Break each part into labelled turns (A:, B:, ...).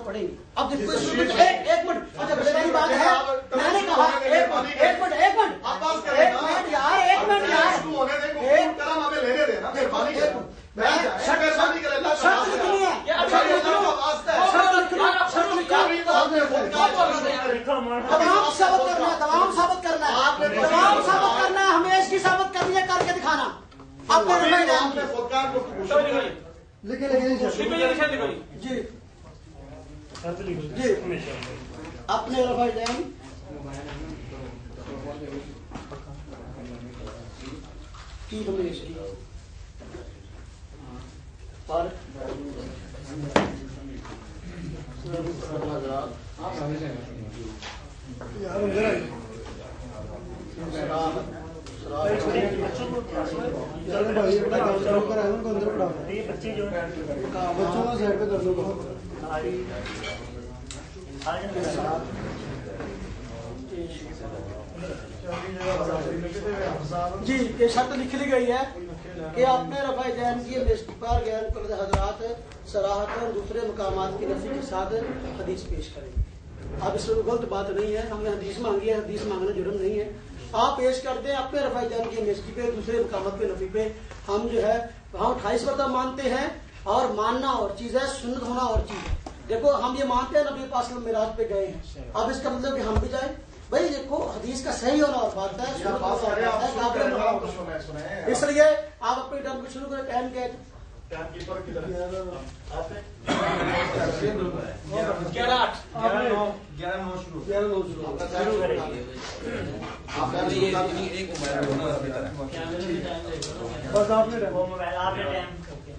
A: पढ़ेंगे। अब देखो एक मिनट, अच्छा बड़ी बात है, मैंने कहा एक मिनट यार, एक मिनट यार,
B: हमें लेने देना,
A: तमाम साबित करना है, हमें इसकी साबित करनी है, करके दिखाना। आपने लिखे जी जी अपने रफाई जैन की हमेश पर
C: बच्चे जो
A: बच्चों को साइड पे कर दो। जी ये शर्त लिख ली गई है कि आपने रफ़ा जैन की इस्तिग़फ़ार ज्ञान कुल हज़रात सराहत और दूसरे मकामात की नफ़ी के साथ हदीस पेश करेंगे। अब इसमें गलत बात नहीं है, हमने हदीस मांगी है, हदीस मांगना जुर्म नहीं है। आप पेश करते हैं अपने रफ़ा जैन की नफ़ी पे, दूसरे मकामात पे नफ़ी पे। हम जो है वहाँ 28 मरतबा मानते हैं, और मानना और चीज़ है, सुन्नत होना और चीज़ है। देखो हम ये मानते हैं नबी पाक सल्लल्लाहु अलैहि वसल्लम मिराज पे गए हैं, अब इसका मतलब कि हम भी जाए? भाई देखो हदीस का सही होना और बात है, इसलिए आप अपने टर्म को शुरू करें। टाइम क्या है?
C: बस आपने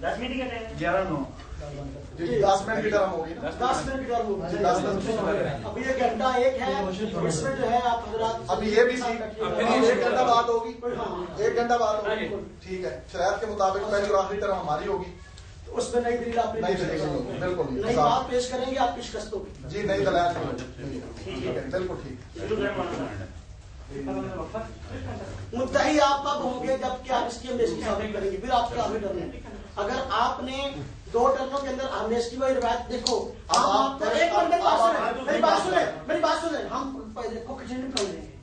C: 10 मिनट का टाइम
B: 11:09 10 मिनट की टर्म होगी,
A: 10 मिनट की टर्म होगी। अभी ये घंटा एक है, इसमें जो है आप हज़रात
B: अभी ये भी 1 घंटा बाद होगी, 1 घंटा बाद होगी, ठीक है। शरायत के मुताबिक पहली और आखिरी टर्म हमारी होगी,
A: तो उसमें नई दलील आपने
B: बिल्कुल
A: नई बात पेश करेंगे, आपकी शिकस्त होगी
B: जी, नई दलाल ठीक है, बिल्कुल ठीक।
A: मुद्दई आप कब होंगे जबकि आप इसकी अमेशगी साबित करेंगे, फिर आप क्या आगे करने। अगर आपने 2 टर्नों के अंदर अमेशगी वाली रिवायत देखो, आप एक मिनट मेरी बात सुने, हम देखो किचन कर लेंगे।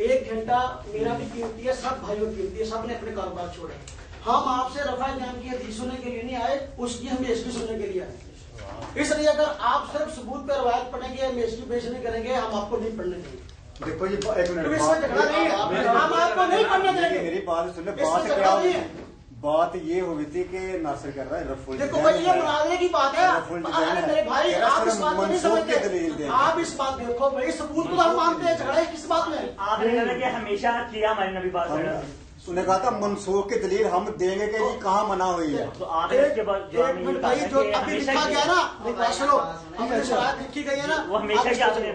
A: 1 घंटा मेरा भी कीमती है, सब भाइयों की कीमती है, सबने अपने कारोबार छोड़े। हम आपसे रफ़ा जैन की हदीस सुनने के लिए नहीं आए, उसकी हम अमेशगी सुनने के लिए आए। इसलिए अगर आप सिर्फ सबूत पर रिवायत पढ़ेंगे, अमेशगी पेश नहीं करेंगे, हम आपको नहीं पढ़ने देंगे।
B: देखो ये 1 मिनट
A: हम आपको नहीं पढ़ने देंगे।
D: मेरी बात सुन ले, बात ये हुई थी कि नासिर कर रहा है रफुल।
A: देखो भाई ये मुनाज़रे की बात है। अरे मेरे भाई आप इस बात को नहीं समझते, आप इस बात देखो भाई सबूत को हम मानते हैं, झगड़ा किस बात में?
C: आपने कहा कि हमेशा किया हमारे नबी पाक
D: उसने कहा था मंसूख की दलील हम देंगे कि जी कहाँ मना हुई है।
C: तो आप इसके बाद
A: एक मिनट भाई जो अभी लिखा गया ना, बात सुनो, हमने शरायत लिखी गई है ना,
C: वो हमेशा की आपने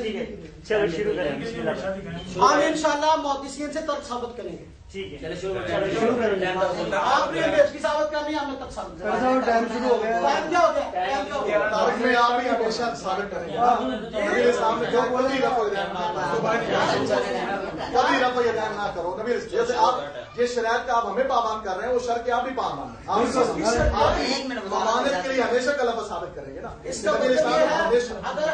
C: ठीक है। चलो शुरू करें,
A: हम इंशाल्लाह मुहद्दिसीन से तर्क साबित करेंगे।
C: ठीक है
A: चलो शुरू करें। आपने इसकी साबित करनी है, हमने तर्क साबित करना।
D: टाइम शुरू हो गया,
A: टाइम क्या हो गया? टाइम क्या हो गया?
B: में आप भी हमेशा साबित करेंगे, मेरे सामने जो कभी रफ़ा यदैन ना करो। नबी जैसे आप ये शरायत का आप हमें पाबंद कर रहे हैं, वो शर्त के आप भी पाबंद हैं। के लिए हमेशा का लफ्ज़ साबित करेंगे ना।
A: इसका मतलब ये है, अगर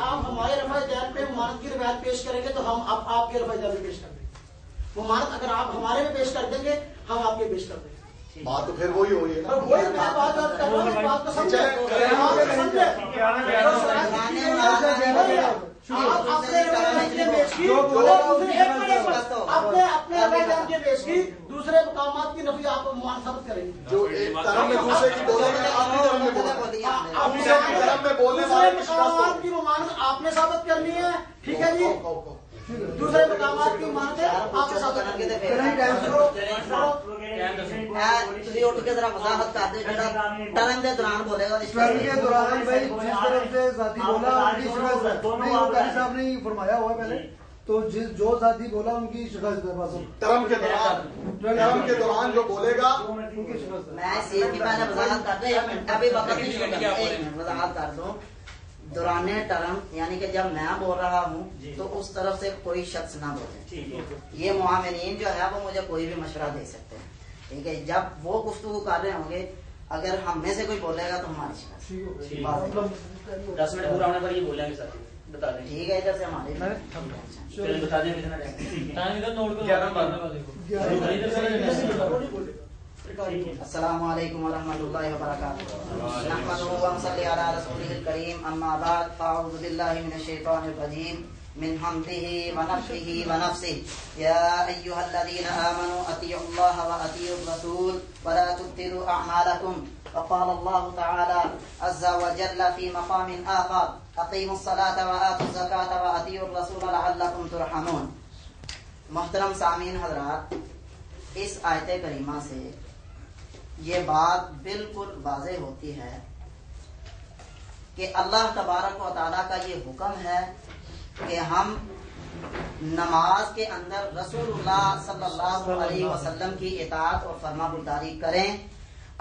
A: आप हमारे रफ़ा जैन पे मुमानत की रिवायत पेश करेंगे तो हम आपके रफ़ा जैन में पेश कर देंगे। मुमानत अगर आप हमारे में पेश कर देंगे, हम आपके पेश कर देंगे।
B: बात तो फिर वही हो रही है ना,
A: वही मैं बात कर रहा हूँ, बात को समझे। आप अपने पेश की दूसरे मकामात की नफी आप मान साबित करेंगे।
B: जो एक तरह में दूसरे की बोले
A: मकामात की मुमानत आपने साबित करनी है, ठीक है जी। दूसरे मकामात की मानते आपके साथ
E: ਤੁਸੀਂ ਉੱਠ ਕੇ ਜ਼ਰਾ ਵਜ਼ਾਹਤ ਕਰ ਦਿਓ ਜਿਹੜਾ ਟਰਨ ਦੇ ਦੌਰਾਨ ਬੋਲੇਗਾ
D: टर्म के दौरान भाई जिस तरफ से साथी बोला उनकी शिकस्त नहीं, कारी साहब ने फरमाया हुआ पहले, तो जो साथी बोला उनकी शिकस्त है।
B: टर्म के दौरान जो बोलेगा
D: उनकी शिकस्त है।
E: मैं सीट की पहले वजाहत कर दे, अभी वक्त नहीं वजाहत कर दूं। दौरान टर्म यानी कि जब मैं बोल रहा हूँ तो उस तरफ से कोई शख्स ना बोले। ये मुआमिनीन जो है वो मुझे कोई भी मशवरा दे सकते हैं, ठीक है। जब वो गुफ्तगू कर रहे होंगे اگر ہم میں سے کوئی بولے گا تو ہماری شکایت
C: 10 منٹ پورا ہونے پر یہ بولیں گے ساتھی بتا دیں.
E: ٹھیک ہے. ادھر سے ہمارے
C: چلیں بتا دیں کتنا
E: السلام علیکم ورحمۃ اللہ وبرکاتہ. نحمدہ و نصلی علی رسولہ الکریم. اما بعد اعوذ باللہ من الشیطان الرجیم من حمدہ ونفخہ ونفثہ. یا ایھا الذین آمنوا اطیعوا اللہ واطیعوا الرسول ولا تبطلوا اعمالکم. وقال اللہ تعالی عز وجل فی مقام آخر اقیموا الصلاة وآتوا الزکاة واطیعوا الرسول لعلکم ترحمون. محترم سامعین حضرات، اس آیت کریمہ سے یہ بات بالکل واضح ہوتی ہے کہ اللہ تبارک و تعالیٰ کا یہ حکم ہے کہ ہم نماز کے اندر رسول اللہ صلی اللہ علیہ وسلم کی اطاعت اور فرما برداری کریں.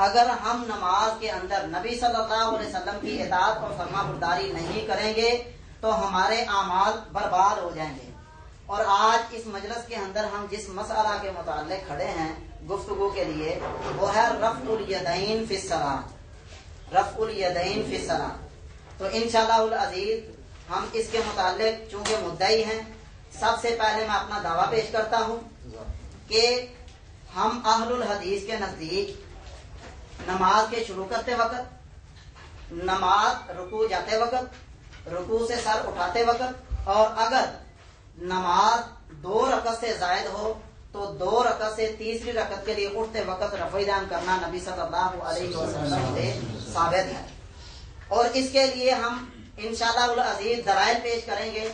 E: اگر ہم نماز کے اندر نبی صلی اللہ علیہ وسلم کی اطاعت اور فرما برداری نہیں کریں گے تو ہمارے اعمال برباد ہو جائیں گے. اور آج اس مجلس کے اندر ہم جس مسئلہ کے متعلق کھڑے ہیں گفتگو کے لیے وہ ہے رفع الیدین فی الصلاۃ. رفع الیدین فی الصلاۃ. تو انشاءاللہ العزیز ہم اس کے متعلق چونکہ مدعی ہیں، سب سے پہلے میں اپنا دعویٰ پیش کرتا ہوں کہ ہم اہل الحدیث کے نزدیک نماز کے شروع کرتے وقت، نماز رکوع جاتے وقت، رکوع سے سر اٹھاتے وقت، اور اگر نماز 2 رکعت سے زائد ہو تو 2 رکعت سے تیسری رکعت کے لیے اٹھتے وقت رفع دین کرنا نبی صلی اللہ علیہ وسلم سے ثابت ہے. اور اس کے لیے ہم انشاءاللہ العزیز دلائل پیش کریں گے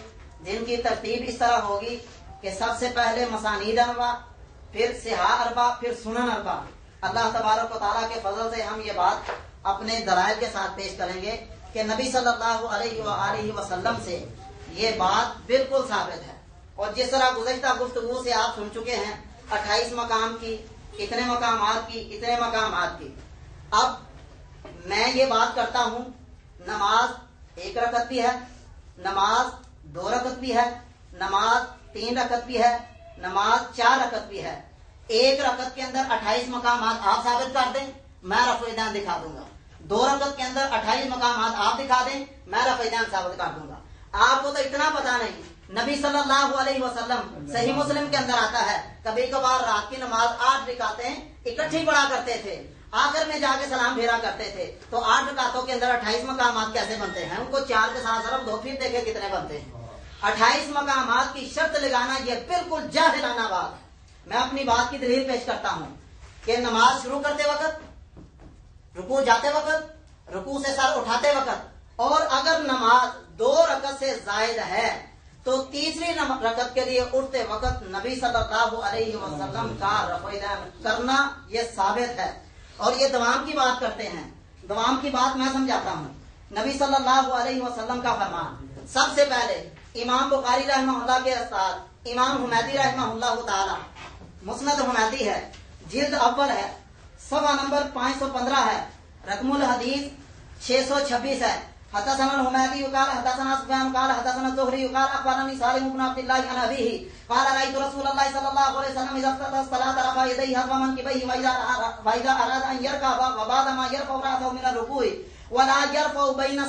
E: جن کی ترتیب اس طرح ہوگی کہ سب سے پہلے مسانید اربع، پھر صحاح اربع، پھر سنن اربع. اللہ تبارک و تعالیٰ کے فضل سے ہم یہ بات اپنے دلائل کے ساتھ پیش کریں گے کہ نبی صلی اللہ علیہ وآلہ وسلم سے یہ بات بالکل ثابت ہے. اور جس طرح گزشتہ گفتگو سے آپ سن چکے ہیں 28 مقام کی، اتنے مقامات کی، اتنے مقامات کی. اب میں یہ بات کرتا ہوں نماز 1 رکعت بھی ہے، نماز 2 رکعت بھی ہے، نماز 3 رکعت بھی ہے، نماز 4 رکعت بھی ہے. 1 رکعت کے اندر 28 مقامات آپ ثابت کر دیں، میں رفع دین دکھا دوں گا. 2 رکعت کے اندر 28 مقامات آپ دکھا دیں، میں رفع دین ثابت کر دوں گا. آپ کو تو اتنا پتا نہیں، نبی صلی اللہ علیہ وسلم صحیح مسلم کے اندر آتا ہے کبھی کبھار رات کی نماز 8 رکعتیں اکٹھی پڑھا کرتے تھے، آخر میں جا کے سلام پھیرا کرتے تھے. تو 8 رکعتوں کے اندر 28 مقامات کیسے بنتے ہیں؟ ان کو 4 کے ساتھ ضرب دو، پھر دیکھیں کتنے بنتے ہیں. 28 مقامات کی شرط لگانا یہ بالکل جاہلانہ بات ہے. میں اپنی بات کی دلیل پیش کرتا ہوں کہ نماز شروع کرتے وقت، رکوع جاتے وقت، رکوع سے سر اٹھاتے وقت، اور اگر نماز 2 رکعت سے زائد ہے تو تیسری رکعت کے لیے اٹھتے وقت نبی صلی اللہ علیہ وسلم کا رفع دین کرنا یہ ثابت ہے. اور یہ دوام کی بات کرتے ہیں، دوام کی بات میں سمجھاتا ہوں. نبی صلی اللہ علیہ وسلم کا فرمان سب سے پہلے امام بخاری رحمہ اللہ کے استاد امام حمیدی رحمہ اللہ تعالی، مسند حمیدی ہے، جلد اول ہے، صفحہ نمبر 515 ہے، رقم الحدیث 626 ہے. حدثنا الحمیدی قال حدثنا سفیان قال حدثنا الزهري قال اخبرني سالم بن عبد الله عن ابيه قال رايت رسول الله صلى الله عليه وسلم اذا افتتح الصلاه رفع يديه حذو منكبيه واذا اراد ان يركع وبعد ما يرفع راسه من الركوع ولا يرفع بين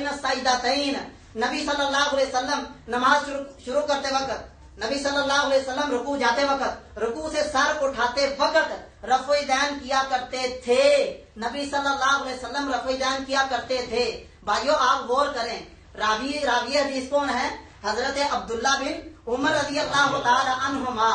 E: السجدتين نبی صلی اللہ علیہ وسلم نماز شروع کرتے وقت، نبی صلی اللہ علیہ وسلم رکوع جاتے وقت، رکوع سے سر اٹھاتے وقت رفع دین کیا کرتے تھے. نبی صلی اللہ علیہ وسلم رفع دین کیا کرتے تھے. بھائیو آپ غور کریں، راوی حدیث کون ہے؟ حضرت عبداللہ بن عمر رضی اللہ تعالی عنہما.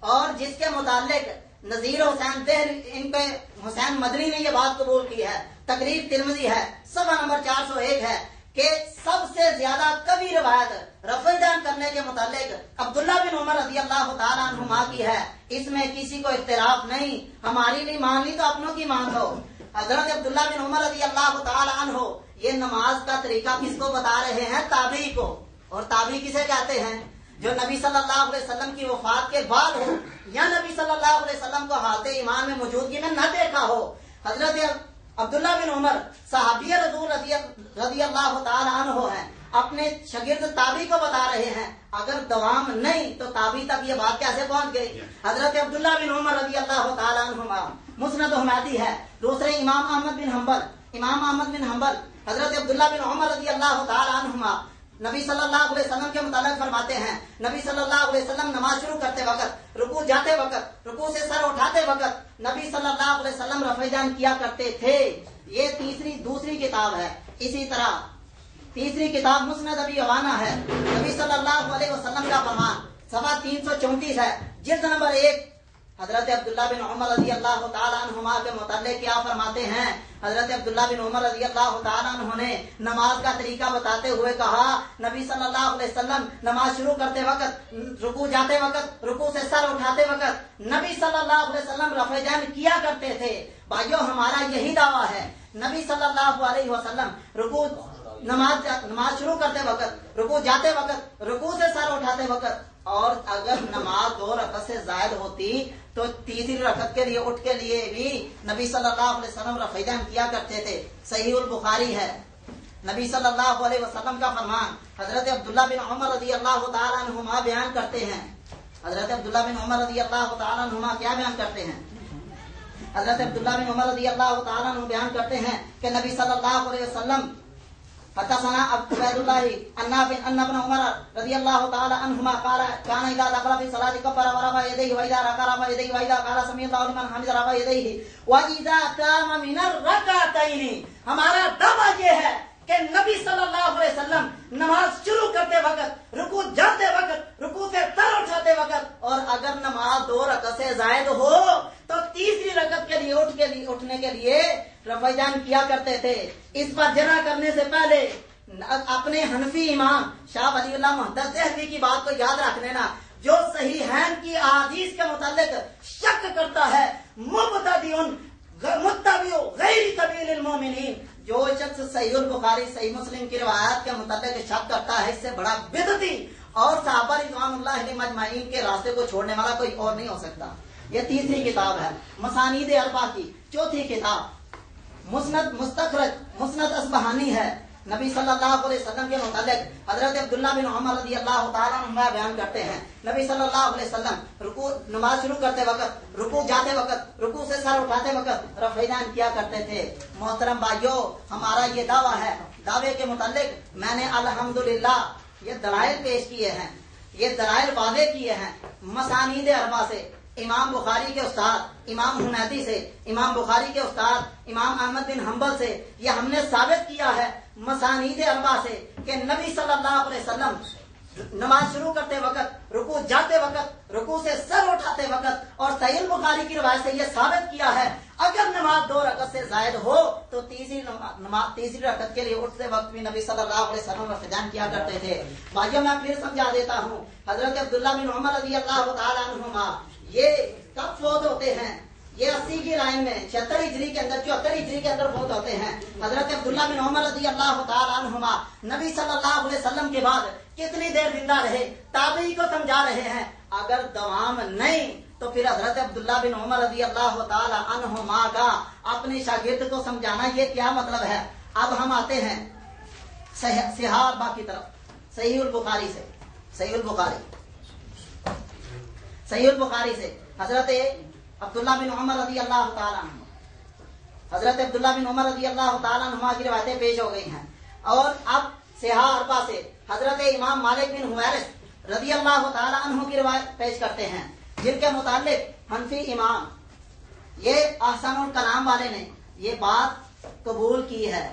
E: اور جس کے متعلق نذیر حسین ان پہ حسین مدنی نے یہ بات قبول کی ہے، تقریب ترمذی ہے، صفحہ نمبر 401 ہے کہ سب سے زیادہ کبھی روایت رفع دین کرنے کے متعلق عبداللہ بن عمر رضی اللہ تعالیٰ عنہما کی ہے. اس میں کسی کو اختلاف نہیں. ہماری نہیں مان لی تو اپنوں کی مان لو. حضرت عبداللہ بن عمر رضی اللہ تعالیٰ عنہ یہ نماز کا طریقہ کس کو بتا رہے ہیں؟ تابعی کو. اور تابعی کسے کہتے ہیں؟ جو نبی صلی اللہ علیہ وسلم کی وفات کے بعد ہو یا نبی صلی اللہ علیہ وسلم کو حالت ایمان میں موجودگی میں نہ دیکھا ہو. حضرت عبداللہ بن عمر صحابی رسول رضی اللہ تعالی عنہ ہیں، اپنے شاگرد تابعی کو بتا رہے ہیں. اگر دوام نہیں تو تابعی تک یہ بات کیسے پہنچ گئی؟ حضرت عبداللہ بن عمر رضی اللہ تعالی عنہما मुस्नद हुमैदी है। दूसरे इमाम अहमद बिन हम्बल हजरत अब्दुल्ला बिन उमर रज़ी अल्लाह ताला अन्हुमा नबी सल्लल्लाहु अलैहि वसल्लम के मुताबिक फरमाते हैं, नबी सल्लल्लाहु अलैहि वसल्लम नमाज शुरू करते वक्त, रुकू जाते वक्त, रुकू से सर उठाते वक्त नबी सल्लल्लाहु अलैहि वसल्लम रफ़ाजान किया करते थे। ये दूसरी किताब है। इसी तरह तीसरी किताब मुस्नद अबी अवाना है। नबी सल्लल्लाहु अलैहि वसल्लम का फरमान सफ़ा 334 है, जिल्द नंबर 1। हजरत अब्दुल्ला बिन उमर रज़ी अल्लाह ताला अन्हुमा के मुताल्लिक़ क्या फरमाते हैं? हजरत अब्दुल्ला बिन उमर रज़ी अल्लाह ताला अन्हु ने नमाज का तरीका बताते हुए कहा, नबी सल्लल्लाहु अलैहि वसल्लम नमाज शुरू करते वक्त, रुकू जाते वक्त, रुकू से सर उठाते वक्त नबी सल्लल्लाहु अलैहि वसल्लम रफ़ाजान किया करते थे। भाइयों, हमारा यही दावा है, नबी सल्लल्लाहु अलैहि वसल्लम रुकू नमाज शुरू करते वक्त, रुकू जाते वक्त, रुकू से सर उठाते वक्त, और अगर नमाज 2 रकअत से जायद होती तो तीसरी रकअत के लिए उठ के लिए भी नबी सल्लल्लाहु अलैहि वसल्लम रफ़ाजान किया करते थे। सहीह उल बुखारी है। नबी सल्लल्लाहु अलैहि वसल्लम का फरमान हजरत अब्दुल्ला बिन उमर रज़ी अल्लाह ताला अन्हुमा बयान करते हैं। हजरत अब्दुल्ला बिन उमर रज़ी अल्लाह ताला अन्हुमा क्या बयान करते हैं? हजरत अब्दुल्ला बिन उमर रज़ी अल्लाह ताला अन्हु बयान करते हैं कि नबी सल्लल्लाहु अलैहि वसल्लम हदसना अब्दुल्लाह अन्ना बिन उमर रज़ी अल्लाह ताला अन्हुमा क़ाला काना इज़ा दख़ला फ़ी सलाति कब्बरा व रफ़अ यदैहि व इज़ा रफ़अ यदैहि व इज़ा क़ाला समी अल्लाहु लिमन हमिदा रफ़अ यदैहि व इज़ा क़ाम मिन अर्रकअतैनि। हमारा दावा ये है कि नबी सल्लल्लाहु अलैहि वसल्लम नमाज शुरू करते वक्त, रुकू जाते वक्त, रुकू से सर उठाते वक्त, और अगर नमाज 2 रकअत से जायद हो तो तीसरी रकअत के लिए उठने के लिए रफ़ाजान किया करते थे। इस पर जरा करने से पहले अपने हनफी इमाम शाह वलीउल्लाह मुहद्दिस देहलवी की बात को याद रख लेना, जो सहीहैन की अहादीस के मुतालिक शक करता है, मुब्तदिउन मुत्तबिउ गैर सबीलिल मोमिनीन, जो शख्स सहीह बुखारी सहीह मुस्लिम की रिवायत के मुतालिक शक करता है, इससे बड़ा बिदअती और सहाबा रिज़वानुल्लाह अलैहिम अजमाइन के रास्ते को छोड़ने वाला कोई और नहीं हो सकता। ये तीसरी किताब है मसानीद अरबा की। चौथी किताब मुस्नद असबहानी है। नबी सल्लल्लाहु अलैहि वसल्लम के मुतालिक हजरत अब्दुल्ला बिन उमर रज़ी अल्लाह ताला अन्हु बयान करते हैं, नबी सल्लल्लाहु अलैहि वसल्लम रुकू नमाज शुरू करते वक्त, रुकू जाते वक्त, रुकू से सर उठाते वक्त रफ़ाजान किया करते थे। मोहतरम भाइयों, हमारा ये दावा है। दावे के मुतालिक मैंने अल्हम्दुलिल्लाह ये दलाइल पेश किए हैं, ये दलाइल वाज़े किए हैं मसानीद अरबा से, इमाम बुखारी के उस्ताद इमाम हुमैदी से, इमाम बुखारी के उस्ताद इमाम अहमद बिन हम्बल से। ये हमने साबित किया है मसानीद अरबा से कि नबी सल्लल्लाहु अलैहि वसल्लम नमाज शुरू करते वक्त, रुकू जाते वक्त, रुकू से सर उठाते वक्त, और सहीह बुखारी की रिवायत से ये साबित किया है अगर नमाज 2 रकअत से जायद हो तो तीसरी रकअत के लिए उठते वक्त भी नबी सल्लल्लाहु अलैहि वसल्लम रफ़ाजान किया करते थे। भाइयों, मैं फिर समझा देता हूँ, हजरत अब्दुल्ला बिन उमर रज़ी अल्लाह ताला अन्हुमा ये कब फौत होते हैं? ये 80 की लाइन में 76 हिजरी के अंदर 74 हिजरी के अंदर फौत होते हैं। हजरत अब्दुल्ला बिन उमर रज़ी अल्लाह ताला अन्हुमा नबी सल्लल्लाहु अलैहि वसल्लम के बाद कितनी देर जिंदा रहे? ताबी को समझा रहे हैं। अगर दवाम नहीं तो फिर हजरत अब्दुल्ला बिन उमर रज़ी अल्लाह ताला अन्हुमा का अपने शागिर्द को समझाना ये क्या मतलब है? अब हम आते हैं सिहाबा की तरफ। सहीह बुखारी से, सहीह बुखारी से हजरत अब्दुल्ला बिन उमर रज़ी अल्लाह ताला अन्हु, हजरत अब्दुल्ला बिन उमर रज़ी अल्लाह ताला अन्हुमा की रिवायतें पेश हो गई हैं। और अब सिहा अरबा से हजरत इमाम मालिक बिन हुवैरिस रज़ी अल्लाह ताला अन्हु की रिवायत पेश करते हैं, जिनके मुतालिक हनफी इमाम ये अहसानुल कलाम वाले ने ये बात कबूल की है।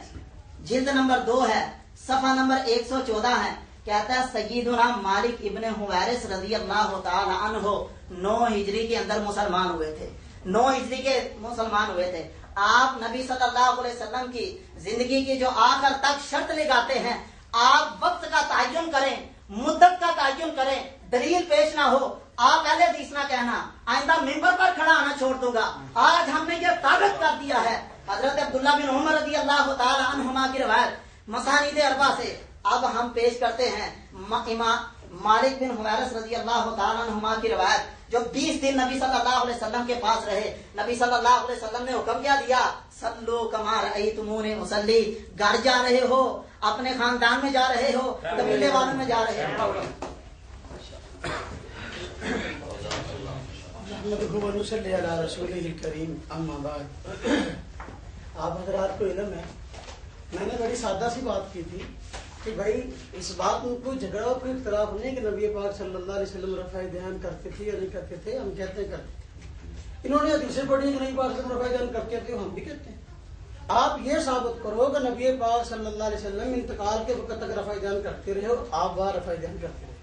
E: जिल्द नंबर 2 है, सफा नंबर 114 है। कहता है सय्यदुना मालिक इब्ने हुवैरिस रज़ी अल्लाह ताला अन्हु 9 हिजरी के अंदर मुसलमान हुए थे। 9 हिजरी के मुसलमान हुए थे। आप नबी सल्लल्लाहु अलैहि वसल्लम की जिंदगी की जो आखिर तक शर्त लगाते हैं, आप वक्त का तयन करें, मुद्दत का तयन करें, दलील पेश ना हो, आप पहले हदीस ना कहना, आइंदा मिंबर पर खड़ा आना छोड़ दूंगा। आज हमने ये साबित कर दिया है हजरत अब्दुल्ला बिन उमर रज़ी अल्लाह ताला अन्हुमा की रिवायत मसानीद अरबा से। अब हम पेश करते हैं इमाम मालिक बिन हुवैरिस रज़ी अल्लाह ताला अन्हुमा की रिवायत, जो 20 दिन नबी सल्लल्लाहु अलैहि वसल्लम के पास रहे। नबी सल्लल्लाहु अलैहि वसल्लम ने हुक्म क्या दिया? सल्लू कमा रअयतुमूनी उसल्ली। घर जा रहे हो, अपने खानदान में जा रहे हो, कबीले वालों में जा रहे हो,
A: नहमदुहु व नुसल्ली अला रसूलिहिल करीम अम्मा बाद। आप हजरात को इल्म है, मैंने बड़ी सादा सी बात की थी कि भाई इस बात में कोई झगड़ा और कोई इख्तलाफ नहीं कि नबी पाक सल्लल्लाहु अलैहि वसल्लम रफ़ाए ध्यान करते थे या नहीं करते थे। हम कहते हैं करते थे। इन्होंने हदीसें पढ़ी कि नबी पाक सल्लल्लाहु अलैहि वसल्लम रफ़ाए ध्यान करते थे, हम भी कहते हैं। आप ये साबित करो कि नबी पाक सल्लल्लाहु अलैहि वसल्लम इंतकाल के वक्त तक रफ़ाए ध्यान करते रहे और आप वहाँ रफ़ाए ध्यान करते रहे।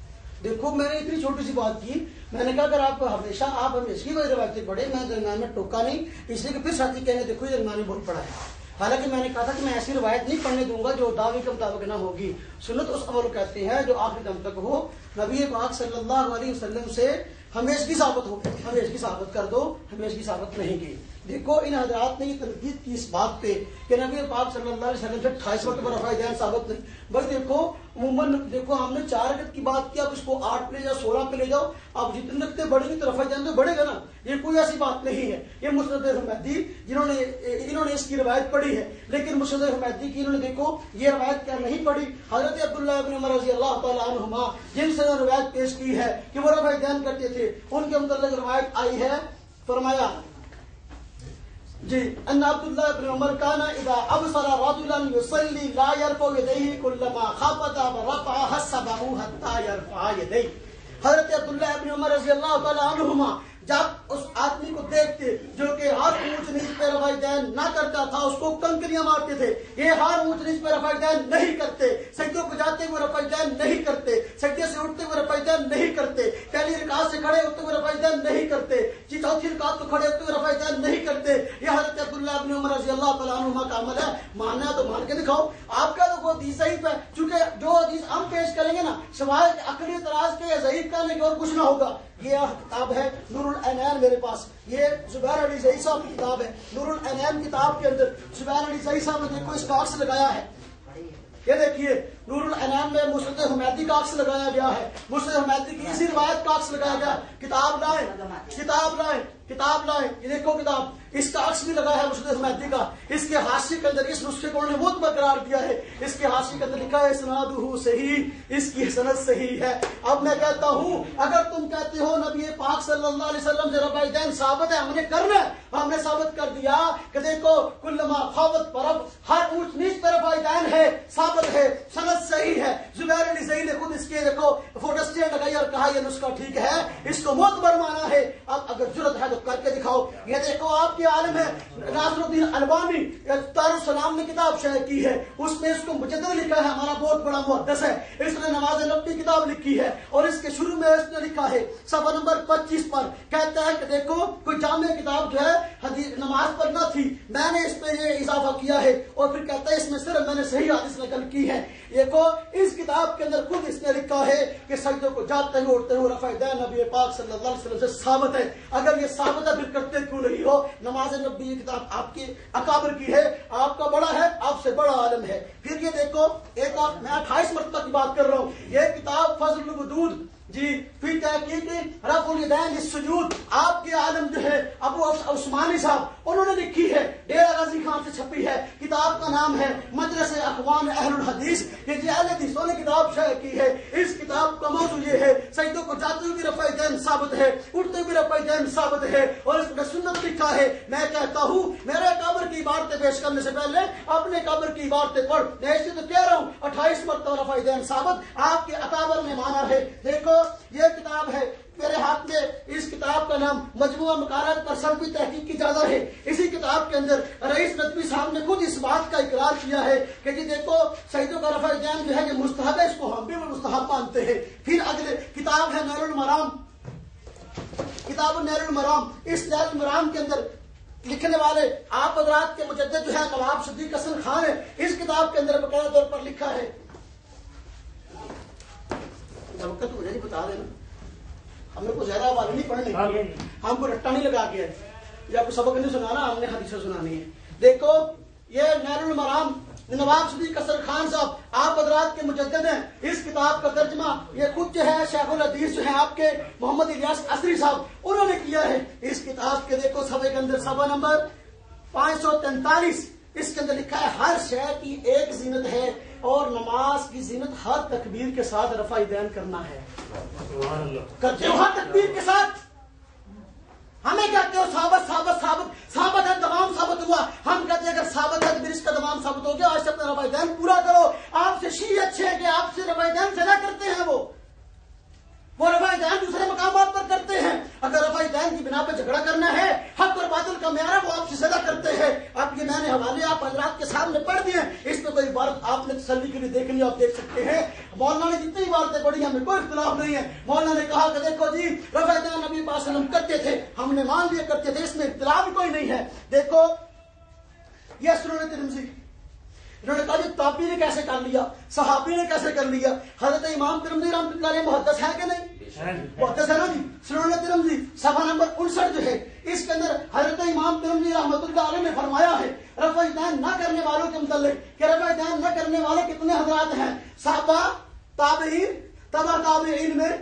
A: देखो मैंने इतनी छोटी सी बात की, मैंने कहा अगर आप हमेशा की वही रवायतें पढ़े, मैं दरमियान में टोका नहीं, इसलिए कि फिर साथी कहेंगे देखो ये दरमियान में बहुत पढ़ा है। हालांकि मैंने कहा था कि मैं ऐसी रवायत नहीं पढ़ने दूंगा जो दावे के मुताबिक ना होगी। सुन्नत उस अमल कहते हैं जो आखिरी दम तक हो। नबी पाक सल्लल्लाहु अलैहि वसल्लम से हमेशगी साबित हो गई, हमेशगी साबित कर दो, हमेशगी साबित नहीं की। देखो इन हजरात ने ये तनकीद की इस बात पे कि नबी पाक सल्लल्लाहु अलैहि वसल्लम से 28 वक्त पर रफ़ाए ध्यान साबित नहीं। भाई देखो उमूमन देखो हमने 4 रकअत की बात की, अब इसको 8 पे ले जाओ, 16 पे ले जाओ, अब जितने रखते बढ़ेंगे तो रफ़ाए ध्यान तो बढ़ेगा ना। ये कोई ऐसी बात नहीं है। ये मुस्नद हुमैदी इन्होंने इसकी रवायत पढ़ी है, लेकिन मुस्नद हुमैदी की इन्होंने देखो ये रवायत क्या नहीं पढ़ी। हजरत अब्दुल्लाह इब्न उमर रज़ी अल्लाह तआला अन्हुमा जिनसे रवायत पेश की है कि वो रफ़ाए ध्यान करते थे, उनके मुतल्लिक़ रवायत आई है, फरमाया जी अन्ना अब्दुल्लाह इब्न उमर काना इदा अबसरा रजुलन युसल्ली ला यरफउ यदैहि कुल्लमा खफदा व रफअ हसबहु हत्ता यरफअ यदैहि। हजरत अब्दुल्लाह इब्न उमर रज़ी अल्लाह तआला अन्हुमा जब उस आदमी को देखते जो कि हाथ ऊंच नीच पे रफ़ाए ध्यान ना करता था, उसको कंकरियां मारते थे। ये हाथ ऊंच नीच पे रफ़ाए ध्यान नहीं करते, सजदों को जाते हुए रफ़ाए ध्यान नहीं करते, सजदे से उठते हुए रफ़ाए ध्यान नहीं करते, पहली रकात से खड़े होते हुए रफ़ाए ध्यान नहीं करते, चौथी रकात को खड़े होते हुए रफ़ाए ध्यान नहीं करते। ये हज़रत अब्दुल्लाह इब्न उमर रज़ी अल्लाह तआला अन्हुमा का अमल है। मानना है तो मान के दिखाओ। आपका तो कोई हदीस सही पे, चूंकि जो हदीस हम पेश करेंगे ना सवाल अकली तराज के या ज़ईफ करने के और कुछ ना होगा। ये किताब है नूरुल ऐनैन मेरे पास, ये जुबैर अली ज़ई साहब की किताब है। नूरुल ऐनैन किताब के अंदर जुबैर अली ज़ई साहब ने देखो इसका अक्स लगाया है। ये देखिए नूरुल ऐनैन में मुस्नद हुमैदी का अक्स लगाया गया है, मुस्नद हुमैदी की इसी रिवायत का अक्स लगाया गया। किताब लाए, किताब लाए, किताब लाए, ये देखो किताब, इसका अक्स भी लगा है मुस्नद हुमैदी का। इसके हाशिए के अंदर इस नुस्खे को उन्होंने बहुत बरकरार दिया है। इसके हाशिए के अंदर लिखा है इस्नादुहु सही, इसकी सनद सही है। अब मैं कहता हूं अगर तुम कहते हो नबी पाक सल्लल्लाहु अलैहि वसल्लम से रफ़ाए ध्यान साबित है, हमने करना है, हमने साबित कर दिया कि देखो कुल्लमा खावत परब, हर ऊंच नीच पर रफ़ाए ध्यान है, साबित है, सनद सही है। जुबैर अली ज़ई ने खुद इसके देखो फोटोस्टेट लगाई और कहा यह नुस्खा ठीक है, इसको मोतबर माना है। अब अगर जुर्रत है तो करके दिखाओ। ये देखो आपके आलिम है नासरुद्दीन अलबानी तारुस सलाम ने किताब शाये की है, उसमें इसको मुजद्दिद लिखा है, हमारा बहुत बड़ा मुहद्दिस है। इसने नमाज नबी किताब लिखी है और इसके शुरू में इसने लिखा है सफ़ा नंबर 25 पर, कहता है कि देखो कोई जामे किताब जो है हदीस नमाज पर न थी, मैंने इस पे ये इजाफा किया है और फिर कहता है इसमें सिर्फ मैंने सही हदीस नकल की है। देखो इस किताब के अंदर खुद इसने लिखा है कि सजदों को जाते हुए उठते हुए रफ़ाए ध्यान नबी पाक सल्लल्लाहु अलैहि वसल्लम से साबित है। अगर ये साबित है फिर करते क्यों नहीं हो? नमाज नबी ये किताब आपकी अकाबर की है, आपका बड़ा है, आपसे बड़ा आलम है। फिर ये देखो एक और मैं 28 मरतबा की बात कर रहा हूँ, ये किताब फज़लुल वदूद जी फिर तहकीक रफ़ुल यदैन लिस्सुजूद आपके आलम जो है अबू उस्मानी साहब उन्होंने लिखी है, डेरा गाजी खान से छपी है। किताब का नाम है मजलिस अक़वाम अहलुल हदीस, ये अहले हदीसों ने किताब शाये की है। इस किताब का मौजू ये है सजदों को जाते हुए रफ़ाए ध्यान साबित है, उठते हुए रफ़ाए ध्यान साबित है और इसमें सुन्नत लिखा है। मैं कहता हूँ मेरे काबर की इबारतें पेश करने से पहले अपने काबर की इबारतें पढ़। मैं इसलिए तो कह रहा हूँ 28 मरतबा रफ़ाए ध्यान साबित आपके अकाबर ने माना है। देखो ये किताब है मेरे हाथ में, इस किताब का नाम मजमुआ मकारात पर सल्फी तहकीक की इजाज़त है। इसी किताब के अंदर रईस नदवी साहब ने खुद इस बात का इकरार किया है कि जी देखो सजदों का रफ़ाए ध्यान जो है ये मुस्तहब है, इसको हम भी मुस्तहब मानते हैं। फिर अगले किताब है नैरुल मराम, किताब नैरुल मराम। इस नैरुल मराम के अंदर लिखने वाले आप हज़रात के मुजद्दिद जो है नवाब सिद्दीक हसन खान है। इस किताब के अंदर बकाया तौर पर लिखा है, मुझे बता देना, हमने को ज्यादा आवाज नहीं पढ़नी, हमको रट्टा नहीं लगा के या आपको सबक नहीं सुनाना, हमने हदीसें सुनानी है। देखो ये नैरुल मराम नवाब सिद्दीक हसन खान साहब आप हज़रात के मुजद्दिद हैं। इस किताब का तर्जमा ये खुद जो है शेखुल हदीस जो है आपके मोहम्मद इलियास असरी साहब उन्होंने किया है। इस किताब के देखो सफ़े के अंदर सफ़ा नंबर 543 इसके अंदर लिखा है हर शय की एक जीनत है और नमाज की जीनत हर तकबीर के साथ रफ़ाए ध्यान करना है। करते हो हर तकबीर के साथ, हमें कहते हो साबित साबित साबित साबित है, तमाम साबित हुआ। हम कहते हैं अगर साबित है तो फिर इसका तमाम साबित हो गया। आज से अपना रवायदान पूरा करो। आपसे शी अच्छे हैं कि आपसे रवायदान सजा करते हैं, वो रवायदान दूसरे मकामात पर करते हैं। अगर रवायदान की बिना पर झगड़ा करना है, हक और बातिल का म्यार है, वो आपसे सजा करते हैं। अब ये मैंने हवाले आप हजरात के सामने पढ़ दिए, इस पर कोई इबारत आपने तसल्ली के लिए देख ली, आप देख सकते हैं। मौलाना ने जितनी इबारतें पढ़ी हमें कोई इख्तिलाफ नहीं है। मौलाना ने कहा कि देखो जी रवायदान नबी पाक सल्लल्लाहु अलैहि वसल्लम करते थे, हमने मान लिया करते थे, इसमें इख्तिलाफ कोई नहीं है। देखो ये सुनन तिरमिज़ी, इन्होंने कहा जी ताबी ने कैसे कर लिया, सहाबी ने कैसे कर लिया। हजरत इमाम तिरमिज़ी रहमतुल्लाह अलैह मुहद्दिस है कि नहीं? मुहद्दिस है ना जी। सुनन तिरमिज़ी सफा नंबर 59 जो है, इसके अंदर हजरत इमाम तिरमिज़ी रहमतुल्लाह अलैह ने फरमाया है रफ़ाइदान न करने वालों के मुतल्लिक़ कि रफ़ाइदान न करने वाले कितने हजरात हैं। सहाबा, ताबईन, तबा ताबईन में